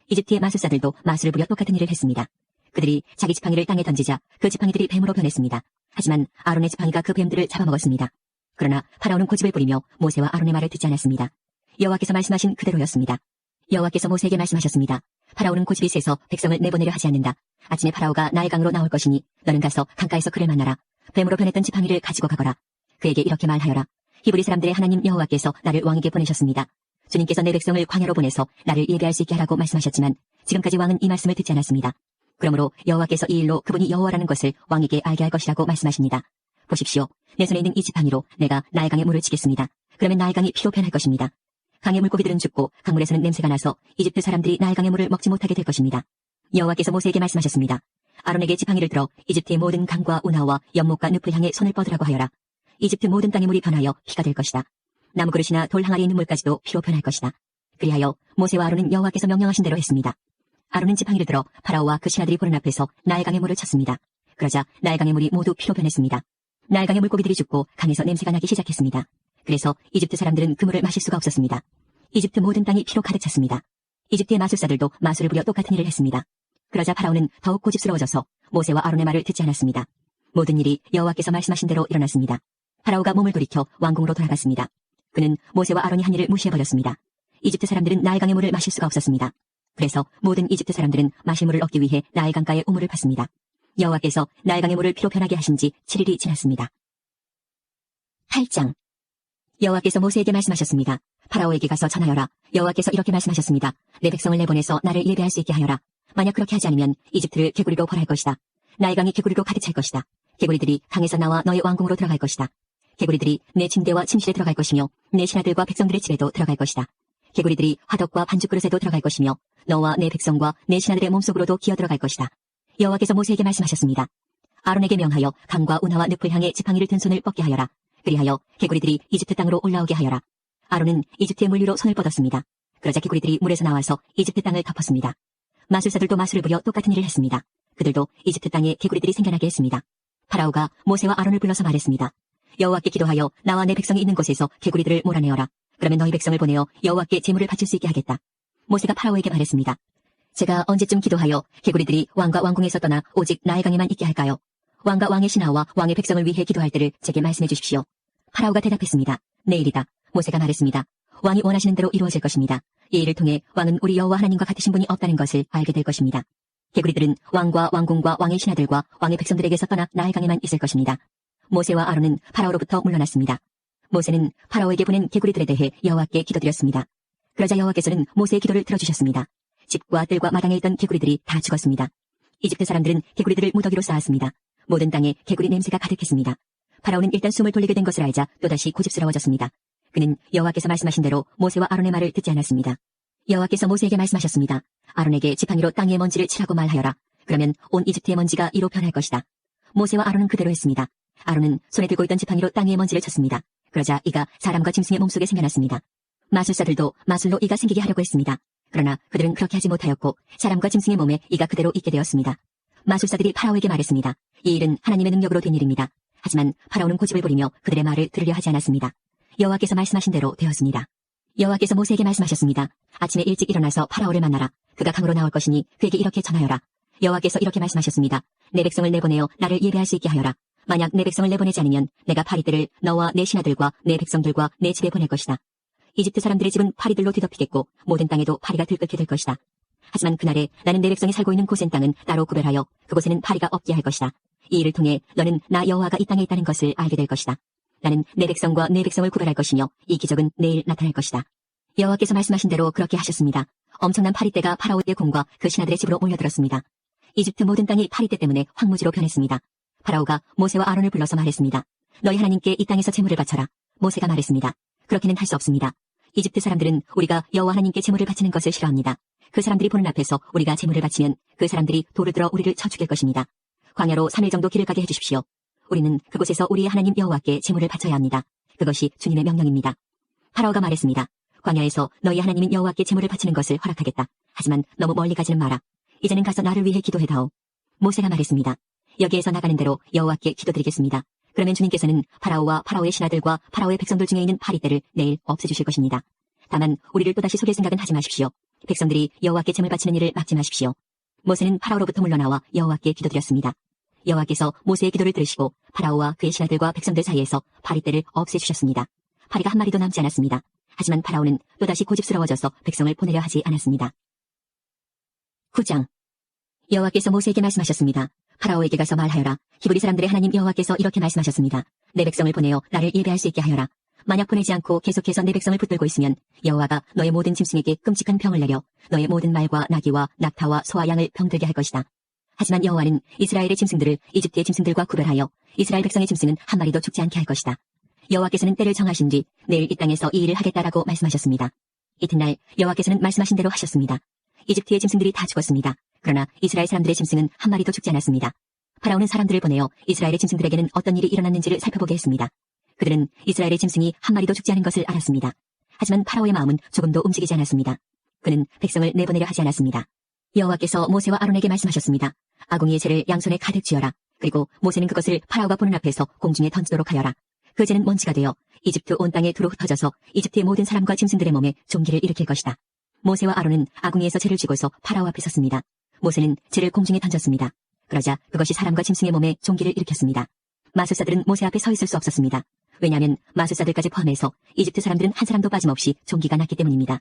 이집트의 마술사들도 마술을 부려 똑같은 일을 했습니다. 그들이 자기 지팡이를 땅에 던지자 그 지팡이들이 뱀으로 변했습니다. 하지만 아론의 지팡이가 그 뱀들을 잡아먹었습니다. 그러나 파라오는 고집을 부리며 모세와 아론의 말을 듣지 않았습니다. 여호와께서 말씀하신 그대로였습니다. 여호와께서 모세에게 말씀하셨습니다. 파라오는 고집이 세서 백성을 내보내려 하지 않는다. 아침에 파라오가 나일강으로 나올 것이니 너는 가서 강가에서 그를 만나라. 뱀으로 변했던 지팡이를 가지고 가거라. 그에게 이렇게 말하여라. 히브리 사람들의 하나님 여호와께서 나를 왕에게 보내셨습니다. 주님께서 내 백성을 광야로 보내서 나를 예배할 수 있게 하라고 말씀하셨지만 지금까지 왕은 이 말씀을 듣지 않았습니다. 그러므로 여호와께서 이 일로 그분이 여호와라는 것을 왕에게 알게 할 것이라고 말씀하십니다. 보십시오. 내 손에 있는 이 지팡이로 내가 나일 강에 물을 치겠습니다. 그러면 나일 강이 피로 변할 것입니다. 강의 물고기들은 죽고 강물에서는 냄새가 나서 이집트 사람들이 나일 강의 물을 먹지 못하게 될 것입니다. 여호와께서 모세에게 말씀하셨습니다. 아론에게 지팡이를 들어 이집트의 모든 강과 운하와 연못과 늪을 향해 손을 뻗으라고 하여라. 이집트 모든 땅의 물이 변하여 피가 될 것이다. 나무 그릇이나 돌 항아리에 있는 물까지도 피로 변할 것이다. 그리하여 모세와 아론은 여호와께서 명령하신 대로 했습니다. 아론은 지팡이를 들어 파라오와 그 신하들이 보는 앞에서 나일 강의 물을 쳤습니다. 그러자 나일 강의 물이 모두 피로 변했습니다. 나일 강의 물고기들이 죽고 강에서 냄새가 나기 시작했습니다. 그래서 이집트 사람들은 그 물을 마실 수가 없었습니다. 이집트 모든 땅이 피로 가득 찼습니다. 이집트의 마술사들도 마술을 부려 똑같은 일을 했습니다. 그러자 파라오는 더욱 고집스러워져서 모세와 아론의 말을 듣지 않았습니다. 모든 일이 여호와께서 말씀하신 대로 일어났습니다. 파라오가 몸을 돌이켜 왕궁으로 돌아갔습니다. 그는 모세와 아론이 한 일을 무시해버렸습니다. 이집트 사람들은 나일 강의 물을 마실 수가 없었습니다. 그래서 모든 이집트 사람들은 마실 물을 얻기 위해 나일 강가에 우물을 팠습니다. 여호와께서 나일 강의 물을 피로 변하게 하신 지 7일이 지났습니다. 8장. 여호와께서 모세에게 말씀하셨습니다. 파라오에게 가서 전하여라. 여호와께서 이렇게 말씀하셨습니다. 내 백성을 내보내서 나를 예배할 수 있게 하여라. 만약 그렇게 하지 않으면 이집트를 개구리로 벌할 것이다. 나일 강이 개구리로 가득 찰 것이다. 개구리들이 강에서 나와 너의 왕궁으로 들어갈 것이다. 개구리들이 내 침대와 침실에 들어갈 것이며 내 신하들과 백성들의 집에도 들어갈 것이다. 개구리들이 화덕과 반죽 그릇에도 들어갈 것이며 너와 내 백성과 내 신하들의 몸속으로도 기어 들어갈 것이다. 여호와께서 모세에게 말씀하셨습니다. 아론에게 명하여 강과 운하와 늪을 향해 지팡이를 든 손을 뻗게 하여라. 그리하여 개구리들이 이집트 땅으로 올라오게 하여라. 아론은 이집트의 물 위로 손을 뻗었습니다. 그러자 개구리들이 물에서 나와서 이집트 땅을 덮었습니다. 마술사들도 마술을 부려 똑같은 일을 했습니다. 그들도 이집트 땅에 개구리들이 생겨나게 했습니다. 파라오가 모세와 아론을 불러서 말했습니다. 여호와께 기도하여 나와 내 백성이 있는 곳에서 개구리들을 몰아내어라. 그러면 너희 백성을 보내어 여호와께 제물을 바칠 수 있게 하겠다. 모세가 파라오에게 말했습니다. 제가 언제쯤 기도하여 개구리들이 왕과 왕궁에서 떠나 오직 나일 강에만 있게 할까요? 왕과 왕의 신하와 왕의 백성을 위해 기도할 때를 제게 말씀해 주십시오. 파라오가 대답했습니다. 내일이다. 모세가 말했습니다. 왕이 원하시는 대로 이루어질 것입니다. 이 일을 통해 왕은 우리 여호와 하나님과 같으신 분이 없다는 것을 알게 될 것입니다. 개구리들은 왕과 왕궁과 왕의 신하들과 왕의 백성들에게서 떠나 나일 강에만 있을 것입니다. 모세와 아론은 파라오로부터 물러났습니다. 모세는 파라오에게 보낸 개구리들에 대해 여호와께 기도드렸습니다. 그러자 여호와께서는 모세의 기도를 들어주셨습니다. 집과 뜰과 마당에 있던 개구리들이 다 죽었습니다. 이집트 사람들은 개구리들을 무더기로 쌓았습니다. 모든 땅에 개구리 냄새가 가득했습니다. 파라오는 일단 숨을 돌리게 된 것을 알자 또다시 고집스러워졌습니다. 그는 여호와께서 말씀하신 대로 모세와 아론의 말을 듣지 않았습니다. 여호와께서 모세에게 말씀하셨습니다. 아론에게 지팡이로 땅의 먼지를 치라고 말하여라. 그러면 온 이집트의 먼지가 이로 변할 것이다. 모세와 아론은 그대로 했습니다. 아론은 손에 들고 있던 지팡이로 땅의 먼지를 쳤습니다. 그러자 이가 사람과 짐승의 몸속에 생겨났습니다. 마술사들도 마술로 이가 생기게 하려고 했습니다. 그러나 그들은 그렇게 하지 못하였고 사람과 짐승의 몸에 이가 그대로 있게 되었습니다. 마술사들이 파라오에게 말했습니다. 이 일은 하나님의 능력으로 된 일입니다. 하지만 파라오는 고집을 부리며 그들의 말을 들으려 하지 않았습니다. 여호와께서 말씀하신 대로 되었습니다. 여호와께서 모세에게 말씀하셨습니다. 아침에 일찍 일어나서 파라오를 만나라. 그가 강으로 나올 것이니 그에게 이렇게 전하여라. 여호와께서 이렇게 말씀하셨습니다. 내 백성을 내보내어 나를 예배할 수 있게 하여라. 만약 내 백성을 내보내지 않으면 내가 파리떼를 너와 내 신하들과 내 백성들과 내 집에 보낼 것이다. 이집트 사람들의 집은 파리들로 뒤덮이겠고 모든 땅에도 파리가 들끓게 될 것이다. 하지만 그날에 나는 내 백성이 살고 있는 고센 땅은 따로 구별하여 그곳에는 파리가 없게 할 것이다. 이 일을 통해 너는 나 여호와가 이 땅에 있다는 것을 알게 될 것이다. 나는 내 백성과 내 백성을 구별할 것이며 이 기적은 내일 나타날 것이다. 여호와께서 말씀하신 대로 그렇게 하셨습니다. 엄청난 파리떼가 파라오의 궁과 그 신하들의 집으로 몰려들었습니다. 이집트 모든 땅이 파리떼 때문에 황무지로 변했습니다. 파라오가 모세와 아론을 불러서 말했습니다. 너희 하나님께 이 땅에서 제물을 바쳐라. 모세가 말했습니다. 그렇게는 할 수 없습니다. 이집트 사람들은 우리가 여호와 하나님께 제물을 바치는 것을 싫어합니다. 그 사람들이 보는 앞에서 우리가 제물을 바치면 그 사람들이 돌을 들어 우리를 쳐 죽일 것입니다. 광야로 3일 정도 길을 가게 해주십시오. 우리는 그곳에서 우리의 하나님 여호와께 제물을 바쳐야 합니다. 그것이 주님의 명령입니다. 파라오가 말했습니다. 광야에서 너희 하나님인 여호와께 제물을 바치는 것을 허락하겠다. 하지만 너무 멀리 가지는 마라. 이제는 가서 나를 위해 기도해다오. 모세가 말했습니다. 여기에서 나가는 대로 여호와께 기도드리겠습니다. 그러면 주님께서는 파라오와 파라오의 신하들과 파라오의 백성들 중에 있는 파리떼를 내일 없애주실 것입니다. 다만 우리를 또다시 속일 생각은 하지 마십시오. 백성들이 여호와께 제물 바치는 일을 막지 마십시오. 모세는 파라오로부터 물러나와 여호와께 기도드렸습니다. 여호와께서 모세의 기도를 들으시고 파라오와 그의 신하들과 백성들 사이에서 파리떼를 없애주셨습니다. 파리가 한 마리도 남지 않았습니다. 하지만 파라오는 또다시 고집스러워져서 백성을 보내려 하지 않았습니다. 9장. 여호와께서 모세에게 말씀하셨습니다. 파라오에게 가서 말하여라. 히브리 사람들의 하나님 여호와께서 이렇게 말씀하셨습니다. 내 백성을 보내어 나를 예배할 수 있게 하여라. 만약 보내지 않고 계속해서 내 백성을 붙들고 있으면 여호와가 너의 모든 짐승에게 끔찍한 병을 내려 너의 모든 말과 나귀와 낙타와 소와 양을 병들게 할 것이다. 하지만 여호와는 이스라엘의 짐승들을 이집트의 짐승들과 구별하여 이스라엘 백성의 짐승은 한 마리도 죽지 않게 할 것이다. 여호와께서는 때를 정하신 뒤 내일 이 땅에서 이 일을 하겠다라고 말씀하셨습니다. 이튿날 여호와께서는 말씀하신 대로 하셨습니다. 이집트의 짐승들이 다 죽었습니다. 그러나 이스라엘 사람들의 짐승은 한 마리도 죽지 않았습니다. 파라오는 사람들을 보내어 이스라엘의 짐승들에게는 어떤 일이 일어났는지를 살펴보게 했습니다. 그들은 이스라엘의 짐승이 한 마리도 죽지 않은 것을 알았습니다. 하지만 파라오의 마음은 조금도 움직이지 않았습니다. 그는 백성을 내보내려 하지 않았습니다. 여호와께서 모세와 아론에게 말씀하셨습니다. 아궁이의 재를 양손에 가득 쥐어라. 그리고 모세는 그것을 파라오가 보는 앞에서 공중에 던지도록 하여라. 그 재는 먼지가 되어 이집트 온 땅에 두루 흩어져서 이집트의 모든 사람과 짐승들의 몸에 종기를 일으킬 것이다. 모세와 아론은 아궁이에서 재를 쥐고서 파라오 앞에 섰습니다. 모세는 재를 공중에 던졌습니다. 그러자 그것이 사람과 짐승의 몸에 종기를 일으켰습니다. 마술사들은 모세 앞에 서 있을 수 없었습니다. 왜냐하면 마술사들까지 포함해서 이집트 사람들은 한 사람도 빠짐없이 종기가 났기 때문입니다.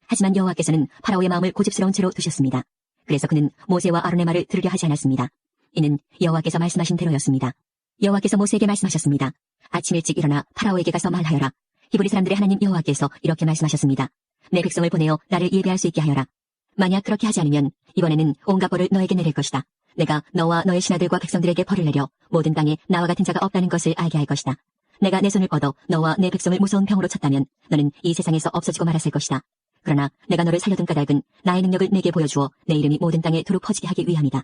하지만 여호와께서는 파라오의 마음을 고집스러운 채로 두셨습니다. 그래서 그는 모세와 아론의 말을 들으려 하지 않았습니다. 이는 여호와께서 말씀하신 대로였습니다. 여호와께서 모세에게 말씀하셨습니다. 아침 일찍 일어나 파라오에게 가서 말하여라. 히브리 사람들의 하나님 여호와께서 이렇게 말씀하셨습니다. 내 백성을 보내어 나를 예배할 수 있게 하여라. 만약 그렇게 하지 않으면 이번에는 온갖 벌을 너에게 내릴 것이다. 내가 너와 너의 신하들과 백성들에게 벌을 내려 모든 땅에 나와 같은 자가 없다는 것을 알게 할 것이다. 내가 내 손을 뻗어 너와 내 백성을 무서운 병으로 쳤다면 너는 이 세상에서 없어지고 말았을 것이다. 그러나 내가 너를 살려둔 까닭은 나의 능력을 내게 보여주어 내 이름이 모든 땅에 두루 퍼지게 하기 위함이다.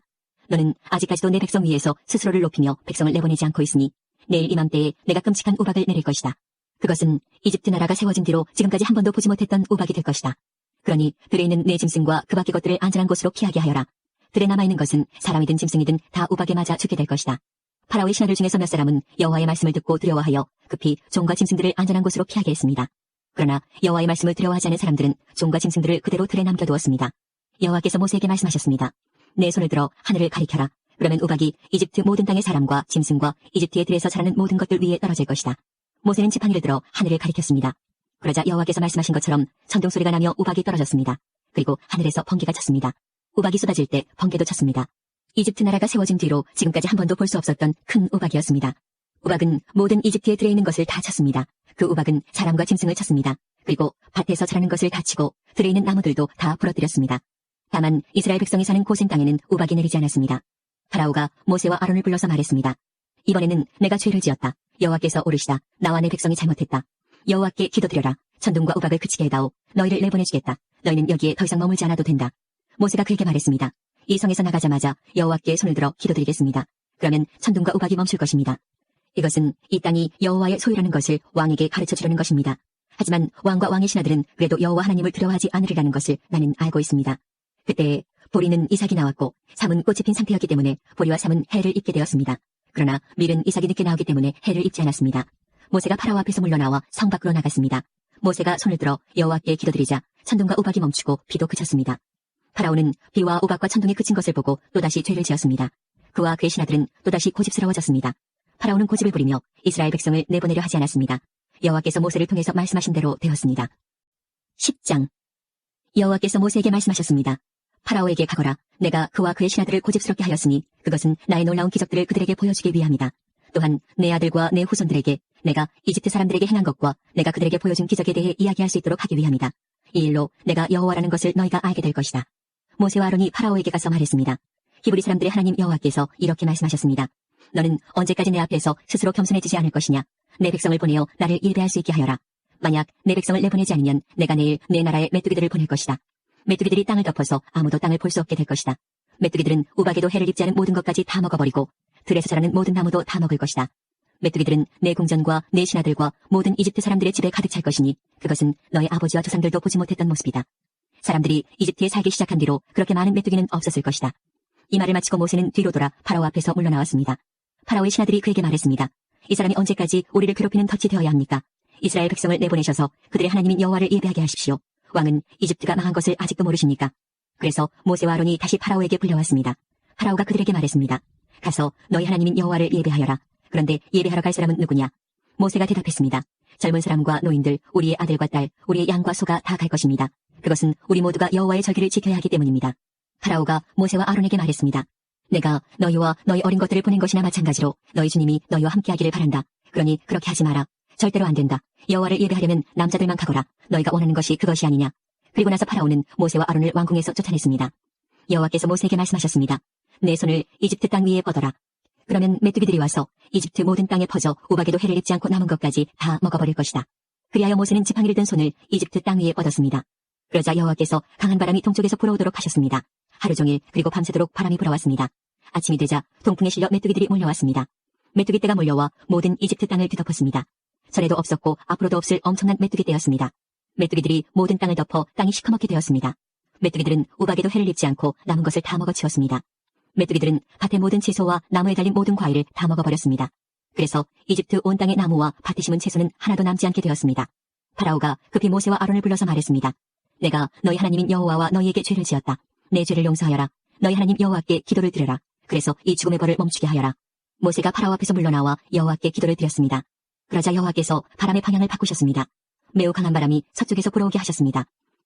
너는 아직까지도 내 백성 위에서 스스로를 높이며 백성을 내보내지 않고 있으니 내일 이맘때에 내가 끔찍한 우박을 내릴 것이다. 그것은 이집트 나라가 세워진 뒤로 지금까지 한 번도 보지 못했던 우박이 될 것이다. 그러니 들에 있는 내 짐승과 그 밖의 것들을 안전한 곳으로 피하게 하여라. 들에 남아있는 것은 사람이든 짐승이든 다 우박에 맞아 죽게 될 것이다. 파라오의 신하들 중에서 몇 사람은 여호와의 말씀을 듣고 두려워하여 급히 종과 짐승들을 안전한 곳으로 피하게 했습니다. 그러나 여호와의 말씀을 두려워하지 않은 사람들은 종과 짐승들을 그대로 들에 남겨두었습니다. 여호와께서 모세에게 말씀하셨습니다. 내 손을 들어 하늘을 가리켜라. 그러면 우박이 이집트 모든 땅의 사람과 짐승과 이집트의 들에서 자라는 모든 것들 위에 떨어질 것이다. 모세는 지팡이를 들어 하늘을 가리켰습니다. 그러자 여호와께서 말씀하신 것처럼 천둥 소리가 나며 우박이 떨어졌습니다. 그리고 하늘에서 번개가 쳤습니다. 우박이 쏟아질 때 번개도 쳤습니다. 이집트 나라가 세워진 뒤로 지금까지 한 번도 볼 수 없었던 큰 우박이었습니다. 우박은 모든 이집트에 들어있는 것을 다 쳤습니다. 그 우박은 사람과 짐승을 쳤습니다. 그리고 밭에서 자라는 것을 다 치고 들에 있는 나무들도 다 부러뜨렸습니다. 다만 이스라엘 백성이 사는 고센 땅에는 우박이 내리지 않았습니다. 파라오가 모세와 아론을 불러서 말했습니다. 이번에는 내가 죄를 지었다. 여호와께서 오르시다. 나와 내 백성이 잘못했다. 여호와께 기도드려라. 천둥과 우박을 그치게 해다오. 너희를 내보내주겠다. 너희는 여기에 더 이상 머물지 않아도 된다. 모세가 그에게 말했습니다. 이 성에서 나가자마자 여호와께 손을 들어 기도드리겠습니다. 그러면 천둥과 우박이 멈출 것입니다. 이것은 이 땅이 여호와의 소유라는 것을 왕에게 가르쳐 주려는 것입니다. 하지만 왕과 왕의 신하들은 그래도 여호와 하나님을 두려워하지 않으리라는 것을 나는 알고 있습니다. 그때 보리는 이삭이 나왔고 삼은 꽃이 핀 상태였기 때문에 보리와 삼은 해를 입게 되었습니다. 그러나 밀은 이삭이 늦게 나오기 때문에 해를 입지 않았습니다. 모세가 파라오 앞에서 물러나와 성 밖으로 나갔습니다. 모세가 손을 들어 여호와께 기도드리자 천둥과 우박이 멈추고 비도 그쳤습니다. 파라오는 비와 우박과 천둥이 그친 것을 보고 또다시 죄를 지었습니다. 그와 그의 신하들은 또다시 고집스러워졌습니다. 파라오는 고집을 부리며 이스라엘 백성을 내보내려 하지 않았습니다. 여호와께서 모세를 통해서 말씀하신 대로 되었습니다. 10장 여호와께서 모세에게 말씀하셨습니다. 파라오에게 가거라. 내가 그와 그의 신하들을 고집스럽게 하였으니 그것은 나의 놀라운 기적들을 그들에게 보여주기 위함이다. 또한 내 아들과 내 후손들에게 내가 이집트 사람들에게 행한 것과 내가 그들에게 보여준 기적에 대해 이야기할 수 있도록 하기 위함이다. 이 일로 내가 여호와라는 것을 너희가 알게 될 것이다. 모세와 아론이 파라오에게 가서 말했습니다. 히브리 사람들의 하나님 여호와께서 이렇게 말씀하셨습니다. 너는 언제까지 내 앞에서 스스로 겸손해지지 않을 것이냐. 내 백성을 보내어 나를 예배할 수 있게 하여라. 만약 내 백성을 내보내지 않으면 내가 내일 내 나라에 메뚜기들을 보낼 것이다. 메뚜기들이 땅을 덮어서 아무도 땅을 볼 수 없게 될 것이다. 메뚜기들은 우박에도 해를 입지 않은 모든 것까지 다 먹어버리고 들에서 자라는 모든 나무도 다 먹을 것이다. 메뚜기들은 내 궁전과 내 신하들과 모든 이집트 사람들의 집에 가득 찰 것이니 그것은 너의 아버지와 조상들도 보지 못했던 모습이다. 사람들이 이집트에 살기 시작한 뒤로 그렇게 많은 메뚜기는 없었을 것이다. 이 말을 마치고 모세는 뒤로 돌아 파라오 앞에서 물러나왔습니다. 파라오의 신하들이 그에게 말했습니다. 이 사람이 언제까지 우리를 괴롭히는 덫이 되어야 합니까? 이스라엘 백성을 내보내셔서 그들의 하나님인 여호와를 예배하게 하십시오. 왕은 이집트가 망한 것을 아직도 모르십니까? 그래서 모세와 아론이 다시 파라오에게 불려왔습니다. 파라오가 그들에게 말했습니다. 가서 너희 하나님인 여호와를 예배하여라. 그런데 예배하러 갈 사람은 누구냐? 모세가 대답했습니다. 젊은 사람과 노인들, 우리의 아들과 딸, 우리의 양과 소가 다 갈 것입니다. 그것은 우리 모두가 여호와의 절기를 지켜야 하기 때문입니다. 파라오가 모세와 아론에게 말했습니다. 내가 너희와 너희 어린 것들을 보낸 것이나 마찬가지로 너희 주님이 너희와 함께하기를 바란다. 그러니 그렇게 하지 마라. 절대로 안 된다. 여호와를 예배하려면 남자들만 가거라. 너희가 원하는 것이 그것이 아니냐. 그리고 나서 파라오는 모세와 아론을 왕궁에서 쫓아냈습니다. 여호와께서 모세에게 말씀하셨습니다. 내 손을 이집트 땅 위에 뻗어라. 그러면 메뚜기들이 와서 이집트 모든 땅에 퍼져 우박에도 해를 입지 않고 남은 것까지 다 먹어버릴 것이다. 그리하여 모세는 지팡이를 든 손을 이집트 땅 위에 뻗었습니다. 그러자 여호와께서 강한 바람이 동쪽에서 불어오도록 하셨습니다. 하루 종일 그리고 밤새도록 바람이 불어왔습니다. 아침이 되자 동풍에 실려 메뚜기들이 몰려왔습니다. 메뚜기 떼가 몰려와 모든 이집트 땅을 뒤덮었습니다. 전에도 없었고 앞으로도 없을 엄청난 메뚜기 떼였습니다. 메뚜기들이 모든 땅을 덮어 땅이 시커멓게 되었습니다. 메뚜기들은 우박에도 해를 입지 않고 남은 것을 다 먹어치웠습니다. 메뚜기들은 밭의 모든 채소와 나무에 달린 모든 과일을 다 먹어버렸습니다. 그래서 이집트 온 땅의 나무와 밭에 심은 채소는 하나도 남지 않게 되었습니다. 파라오가 급히 모세와 아론을 불러서 말했습니다. 내가 너희 하나님인 여호와와 너희에게 죄를 지었다. 내 죄를 용서하여라. 너희 하나님 여호와께 기도를 드려라. 그래서 이 죽음의 벌을 멈추게 하여라. 모세가 파라오 앞에서 물러나와 여호와께 기도를 드렸습니다. 그러자 여호와께서 바람의 방향을 바꾸셨습니다. 매우 강한 바람이 서쪽에서 불어오게 하셨습니다.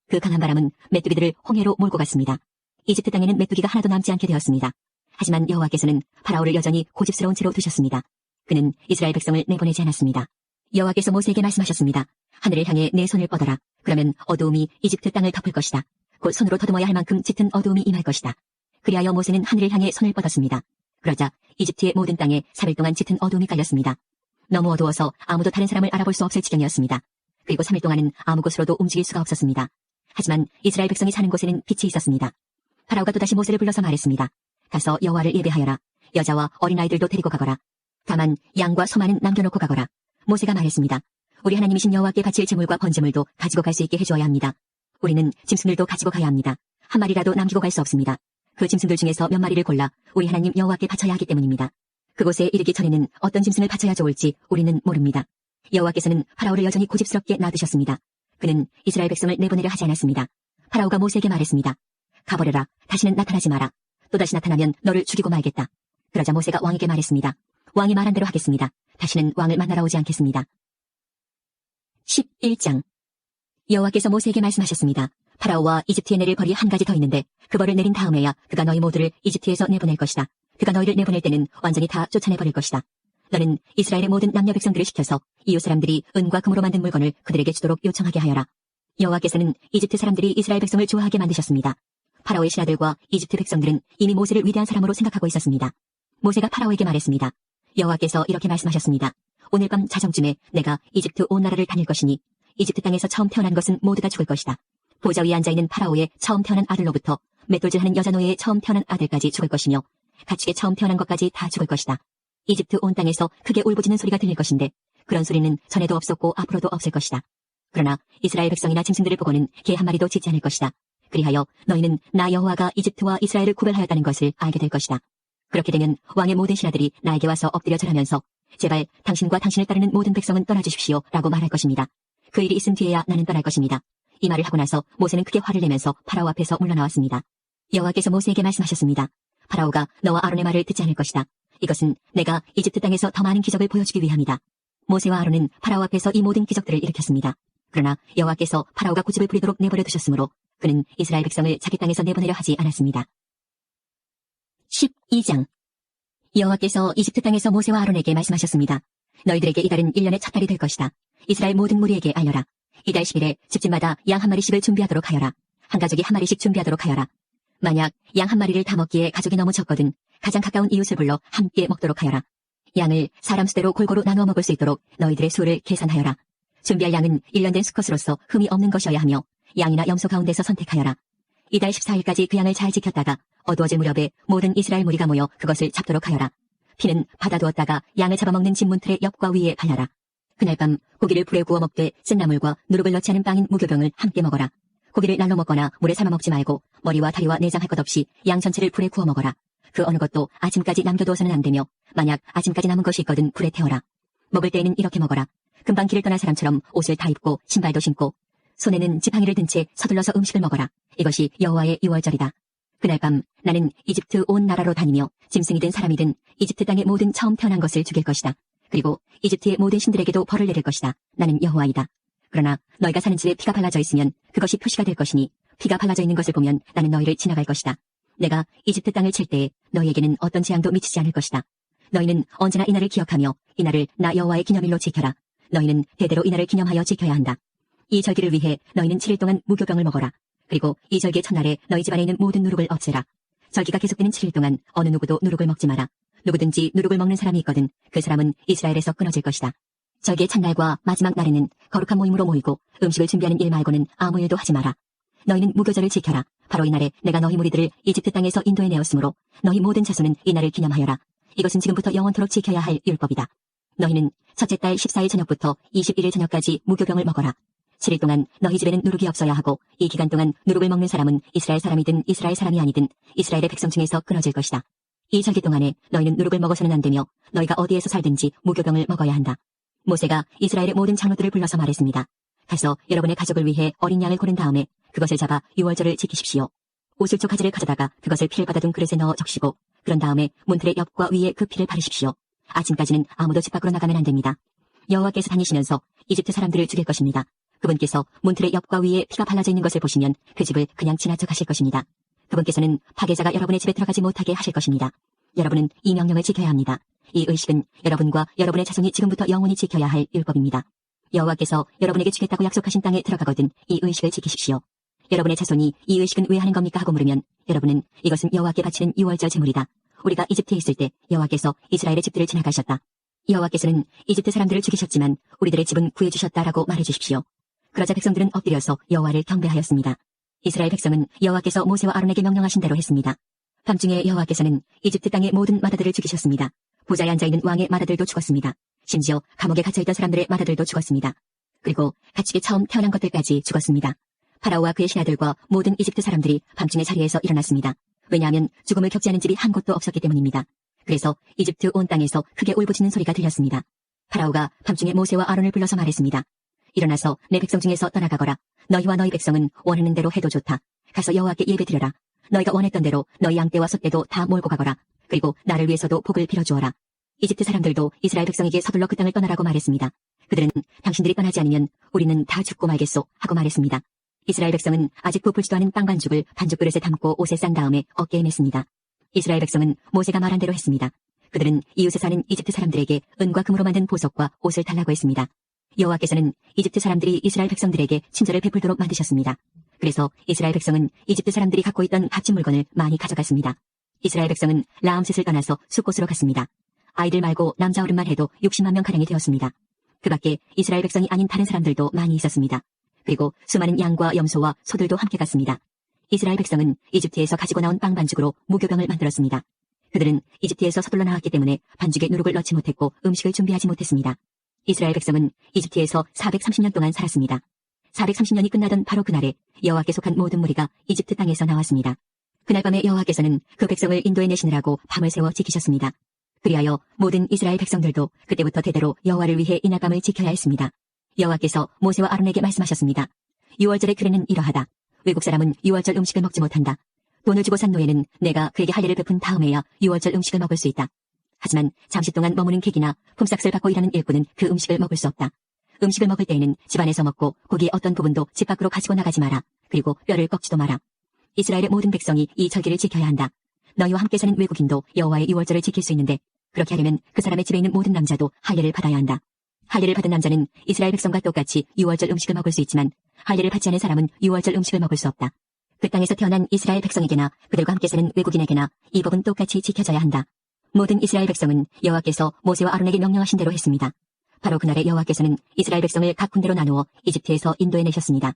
그 강한 바람은 메뚜기들을 홍해로 몰고 갔습니다. 이집트 땅에는 메뚜기가 하나도 남지 않게 되었습니다. 하지만 여호와께서는 파라오를 여전히 고집스러운 채로 두셨습니다. 그는 이스라엘 백성을 내보내지 않았습니다. 여호와께서 모세에게 말씀하셨습니다. 하늘을 향해 내 손을 뻗어라. 그러면 어두움이 이집트 땅을 덮을 것이다. 곧 손으로 더듬어야 할 만큼 짙은 어두움이 임할 것이다. 그리하여 모세는 하늘을 향해 손을 뻗었습니다. 그러자 이집트의 모든 땅에 3일 동안 짙은 어두움이 깔렸습니다. 너무 어두워서 아무도 다른 사람을 알아볼 수 없을 지경이었습니다. 그리고 3일 동안은 아무 곳으로도 움직일 수가 없었습니다. 하지만 이스라엘 백성이 사는 곳에는 빛이 있었습니다. 파라오가 또다시 모세를 불러서 말했습니다. 가서 여호와를 예배하여라. 여자와 어린아이들도 데리고 가거라. 다만 양과 소만은 남겨놓고 가거라. 모세가 말했습니다. 우리 하나님이신 여호와께 바칠 제물과 번제물도 가지고 갈 수 있게 해주어야 합니다. 우리는 짐승들도 가지고 가야 합니다. 한 마리라도 남기고 갈 수 없습니다. 그 짐승들 중에서 몇 마리를 골라 우리 하나님 여호와께 바쳐야 하기 때문입니다. 그곳에 이르기 전에는 어떤 짐승을 바쳐야 좋을지 우리는 모릅니다. 여호와께서는 파라오를 여전히 고집스럽게 놔두셨습니다. 그는 이스라엘 백성을 내보내려 하지 않았습니다. 파라오가 모세에게 말했습니다. 가버려라. 다시는 나타나지 마라. 또다시 나타나면 너를 죽이고 말겠다. 그러자 모세가 왕에게 말했습니다. 왕이 말한 대로 하겠습니다. 다시는 왕을 만나러 오지 않겠습니다. 11장 여호와께서 모세에게 말씀하셨습니다. 파라오와 이집트에 내릴 벌이 한 가지 더 있는데 그 벌을 내린 다음에야 그가 너희 모두를 이집트에서 내보낼 것이다. 그가 너희를 내보낼 때는 완전히 다 쫓아내버릴 것이다. 너는 이스라엘의 모든 남녀 백성들을 시켜서 이웃 사람들이 은과 금으로 만든 물건을 그들에게 주도록 요청하게 하여라. 여호와께서는 이집트 사람들이 이스라엘 백성을 좋아하게 만드셨습니다. 파라오의 신하들과 이집트 백성들은 이미 모세를 위대한 사람으로 생각하고 있었습니다. 모세가 파라오에게 말했습니다. 여호와께서 이렇게 말씀하셨습니다. 오늘 밤 자정쯤에 내가 이집트 온 나라를 다닐 것이니 이집트 땅에서 처음 태어난 것은 모두 다 죽을 것이다. 보좌 위에 앉아있는 파라오의 처음 태어난 아들로부터 맷돌질하는 여자 노예의 처음 태어난 아들까지 죽을 것이며 가축의 처음 태어난 것까지 다 죽을 것이다. 이집트 온 땅에서 크게 울부짖는 소리가 들릴 것인데 그런 소리는 전에도 없었고 앞으로도 없을 것이다. 그러나 이스라엘 백성이나 짐승들을 보고는 개 한 마리도 짖지 않을 것이다. 그리하여 너희는 나 여호와가 이집트와 이스라엘을 구별하였다는 것을 알게 될 것이다. 그렇게 되면 왕의 모든 신하들이 나에게 와서 엎드려 절하면서 제발 당신과 당신을 따르는 모든 백성은 떠나주십시오 라고 말할 것입니다. 그 일이 있은 뒤에야 나는 떠날 것입니다. 이 말을 하고 나서 모세는 크게 화를 내면서 파라오 앞에서 물러나왔습니다. 여호와께서 모세에게 말씀하셨습니다. 파라오가 너와 아론의 말을 듣지 않을 것이다. 이것은 내가 이집트 땅에서 더 많은 기적을 보여주기 위함이다. 모세와 아론은 파라오 앞에서 이 모든 기적들을 일으켰습니다. 그러나 여호와께서 파라오가 고집을 부리도록 내버려 두셨으므로 그는 이스라엘 백성을 자기 땅에서 내보내려 하지 않았습니다. 12장 여호와께서 이집트 땅에서 모세와 아론에게 말씀하셨습니다. 너희들에게 이달은 1년의 첫 달이 될 것이다. 이스라엘 모든 무리에게 알려라. 이달 10일에 집집마다 양 한 마리씩을 준비하도록 하여라. 한 가족이 한 마리씩 준비하도록 하여라. 만약 양 한 마리를 다 먹기에 가족이 너무 적거든 가장 가까운 이웃을 불러 함께 먹도록 하여라. 양을 사람 수대로 골고루 나누어 먹을 수 있도록 너희들의 수를 계산하여라. 준비할 양은 1년 된 수컷으로서 흠이 없는 것이어야 하며 양이나 염소 가운데서 선택하여라. 이달 14일까지 그 양을 잘 지켰다가 어두워질 무렵에 모든 이스라엘 무리가 모여 그것을 잡도록 하여라. 피는 받아두었다가 양을 잡아먹는 진문틀의 옆과 위에 발라라. 그날 밤 고기를 불에 구워 먹되 쓴나물과 누룩을 넣지 않은 빵인 무교병을 함께 먹어라. 고기를 날로 먹거나 물에 삶아 먹지 말고 머리와 다리와 내장 할 것 없이 양 전체를 불에 구워 먹어라. 그 어느 것도 아침까지 남겨두어서는 안 되며 만약 아침까지 남은 것이 있거든 불에 태워라. 먹을 때에는 이렇게 먹어라. 금방 길을 떠난 사람처럼 옷을 다 입고 신발도 신고 손에는 지팡이를 든 채 서둘러서 음식을 먹어라. 이것이 여호와의 유월절이다. 그날 밤 나는 이집트 온 나라로 다니며 짐승이든 사람이든 이집트 땅의 모든 처음 태어난 것을 죽일 것이다. 그리고 이집트의 모든 신들에게도 벌을 내릴 것이다. 나는 여호와이다. 그러나 너희가 사는 집에 피가 발라져 있으면 그것이 표시가 될 것이니 피가 발라져 있는 것을 보면 나는 너희를 지나갈 것이다. 내가 이집트 땅을 칠 때에 너희에게는 어떤 재앙도 미치지 않을 것이다. 너희는 언제나 이날을 기억하며 이날을 나 여호와의 기념일로 지켜라. 너희는 대대로 이날을 기념하여 지켜야 한다. 이 절기를 위해 너희는 7일 동안 무교병을 먹어라. 그리고 이 절기의 첫날에 너희 집안에 있는 모든 누룩을 없애라. 절기가 계속되는 7일 동안 어느 누구도 누룩을 먹지 마라. 누구든지 누룩을 먹는 사람이 있거든 그 사람은 이스라엘에서 끊어질 것이다. 절기의 첫날과 마지막 날에는 거룩한 모임으로 모이고 음식을 준비하는 일 말고는 아무 일도 하지 마라. 너희는 무교절을 지켜라. 바로 이날에 내가 너희 무리들을 이집트 땅에서 인도해 내었으므로 너희 모든 자손은 이날을 기념하여라. 이것은 지금부터 영원토록 지켜야 할 율법이다. 너희는 첫째 달 14일 저녁부터 21일 저녁까지 무교병을 먹어라. 7일 동안 너희 집에는 누룩이 없어야 하고 이 기간 동안 누룩을 먹는 사람은 이스라엘 사람이든 이스라엘 사람이 아니든 이스라엘의 백성 중에서 끊어질 것이다. 이 절기 동안에 너희는 누룩을 먹어서는 안 되며 너희가 어디에서 살든지 무교병을 먹어야 한다. 모세가 이스라엘의 모든 장로들을 불러서 말했습니다. 가서 여러분의 가족을 위해 어린 양을 고른 다음에 그것을 잡아 유월절을 지키십시오. 오슬초 가지를 가져다가 그것을 피를 받아둔 그릇에 넣어 적시고 그런 다음에 문틀의 옆과 위에 그 피를 바르십시오. 아침까지는 아무도 집 밖으로 나가면 안 됩니다. 여호와께서 다니시면서 이집트 사람들을 죽일 것입니다. 그분께서 문틀의 옆과 위에 피가 발라져 있는 것을 보시면 그 집을 그냥 지나쳐 가실 것입니다. 그분께서는 파괴자가 여러분의 집에 들어가지 못하게 하실 것입니다. 여러분은 이 명령을 지켜야 합니다. 이 의식은 여러분과 여러분의 자손이 지금부터 영원히 지켜야 할 율법입니다. 여호와께서 여러분에게 주겠다고 약속하신 땅에 들어가거든 이 의식을 지키십시오. 여러분의 자손이 이 의식은 왜 하는 겁니까 하고 물으면 여러분은 이것은 여호와께 바치는 유월절 제물이다. 우리가 이집트에 있을 때 여호와께서 이스라엘의 집들을 지나가셨다. 여호와께서는 이집트 사람들을 죽이셨지만 우리들의 집은 구해주셨다라고 말해주십시오. 그러자 백성들은 엎드려서 여호와를 경배하였습니다. 이스라엘 백성은 여호와께서 모세와 아론에게 명령하신 대로 했습니다. 밤중에 여호와께서는 이집트 땅의 모든 마다들을 죽이셨습니다. 보좌에 앉아있는 왕의 마다들도 죽었습니다. 심지어 감옥에 갇혀있던 사람들의 마다들도 죽었습니다. 그리고 가축에 처음 태어난 것들까지 죽었습니다. 파라오와 그의 신하들과 모든 이집트 사람들이 밤중에 자리에서 일어났습니다. 왜냐하면 죽음을 겪지 않은 집이 한 곳도 없었기 때문입니다. 그래서 이집트 온 땅에서 크게 울부짖는 소리가 들렸습니다. 파라오가 밤중에 모세와 아론을 불러서 말했습니다. 일어나서 내 백성 중에서 떠나가거라. 너희와 너희 백성은 원하는 대로 해도 좋다. 가서 여호와께 예배드려라. 너희가 원했던 대로 너희 양떼와 숫떼도 다 몰고 가거라. 그리고 나를 위해서도 복을 빌어주어라. 이집트 사람들도 이스라엘 백성에게 서둘러 그 땅을 떠나라고 말했습니다. 그들은 당신들이 떠나지 않으면 우리는 다 죽고 말겠소 하고 말했습니다. 이스라엘 백성은 아직 부풀지도 않은 빵 반죽을 반죽 그릇에 담고 옷에 싼 다음에 어깨에 맸습니다. 이스라엘 백성은 모세가 말한 대로 했습니다. 그들은 이웃에 사는 이집트 사람들에게 은과 금으로 만든 보석과 옷을 달라고 했습니다. 여호와께서는 이집트 사람들이 이스라엘 백성들에게 친절을 베풀도록 만드셨습니다. 그래서 이스라엘 백성은 이집트 사람들이 갖고 있던 값진 물건을 많이 가져갔습니다. 이스라엘 백성은 라암셋을 떠나서 숫곳으로 갔습니다. 아이들 말고 남자 어른만 해도 60만 명가량이 되었습니다. 그 밖에 이스라엘 백성이 아닌 다른 사람들도 많이 있었습니다. 그리고 수많은 양과 염소와 소들도 함께 갔습니다. 이스라엘 백성은 이집트에서 가지고 나온 빵 반죽으로 무교병을 만들었습니다. 그들은 이집트에서 서둘러 나왔기 때문에 반죽에 누룩을 넣지 못했고 음식을 준비하지 못했습니다. 이스라엘 백성은 이집트에서 430년 동안 살았습니다. 430년이 끝나던 바로 그날에 여호와께 속한 모든 무리가 이집트 땅에서 나왔습니다. 그날 밤에 여호와께서는 그 백성을 인도해 내시느라고 밤을 새워 지키셨습니다. 그리하여 모든 이스라엘 백성들도 그때부터 대대로 여호와를 위해 이날 밤을 지켜야 했습니다. 여호와께서 모세와 아론에게 말씀하셨습니다. 유월절의 규례는 이러하다. 외국 사람은 유월절 음식을 먹지 못한다. 돈을 주고 산 노예는 내가 그에게 할례를 베푼 다음에야 유월절 음식을 먹을 수 있다. 하지만 잠시 동안 머무는 객이나 품삯을 받고 일하는 일꾼은 그 음식을 먹을 수 없다. 음식을 먹을 때에는 집 안에서 먹고 고기의 어떤 부분도 집 밖으로 가지고 나가지 마라. 그리고 뼈를 꺾지도 마라. 이스라엘의 모든 백성이 이 절기를 지켜야 한다. 너희와 함께 사는 외국인도 여호와의 유월절을 지킬 수 있는데 그렇게 하려면 그 사람의 집에 있는 모든 남자도 할례를 받아야 한다. 할례를 받은 남자는 이스라엘 백성과 똑같이 유월절 음식을 먹을 수 있지만 할례를 받지 않은 사람은 유월절 음식을 먹을 수 없다. 그 땅에서 태어난 이스라엘 백성에게나 그들과 함께 사는 외국인에게나 이 법은 똑같이 지켜져야 한다. 모든 이스라엘 백성은 여호와께서 모세와 아론에게 명령하신 대로 했습니다. 바로 그날에 여호와께서는 이스라엘 백성을 각 군대로 나누어 이집트에서 인도해 내셨습니다.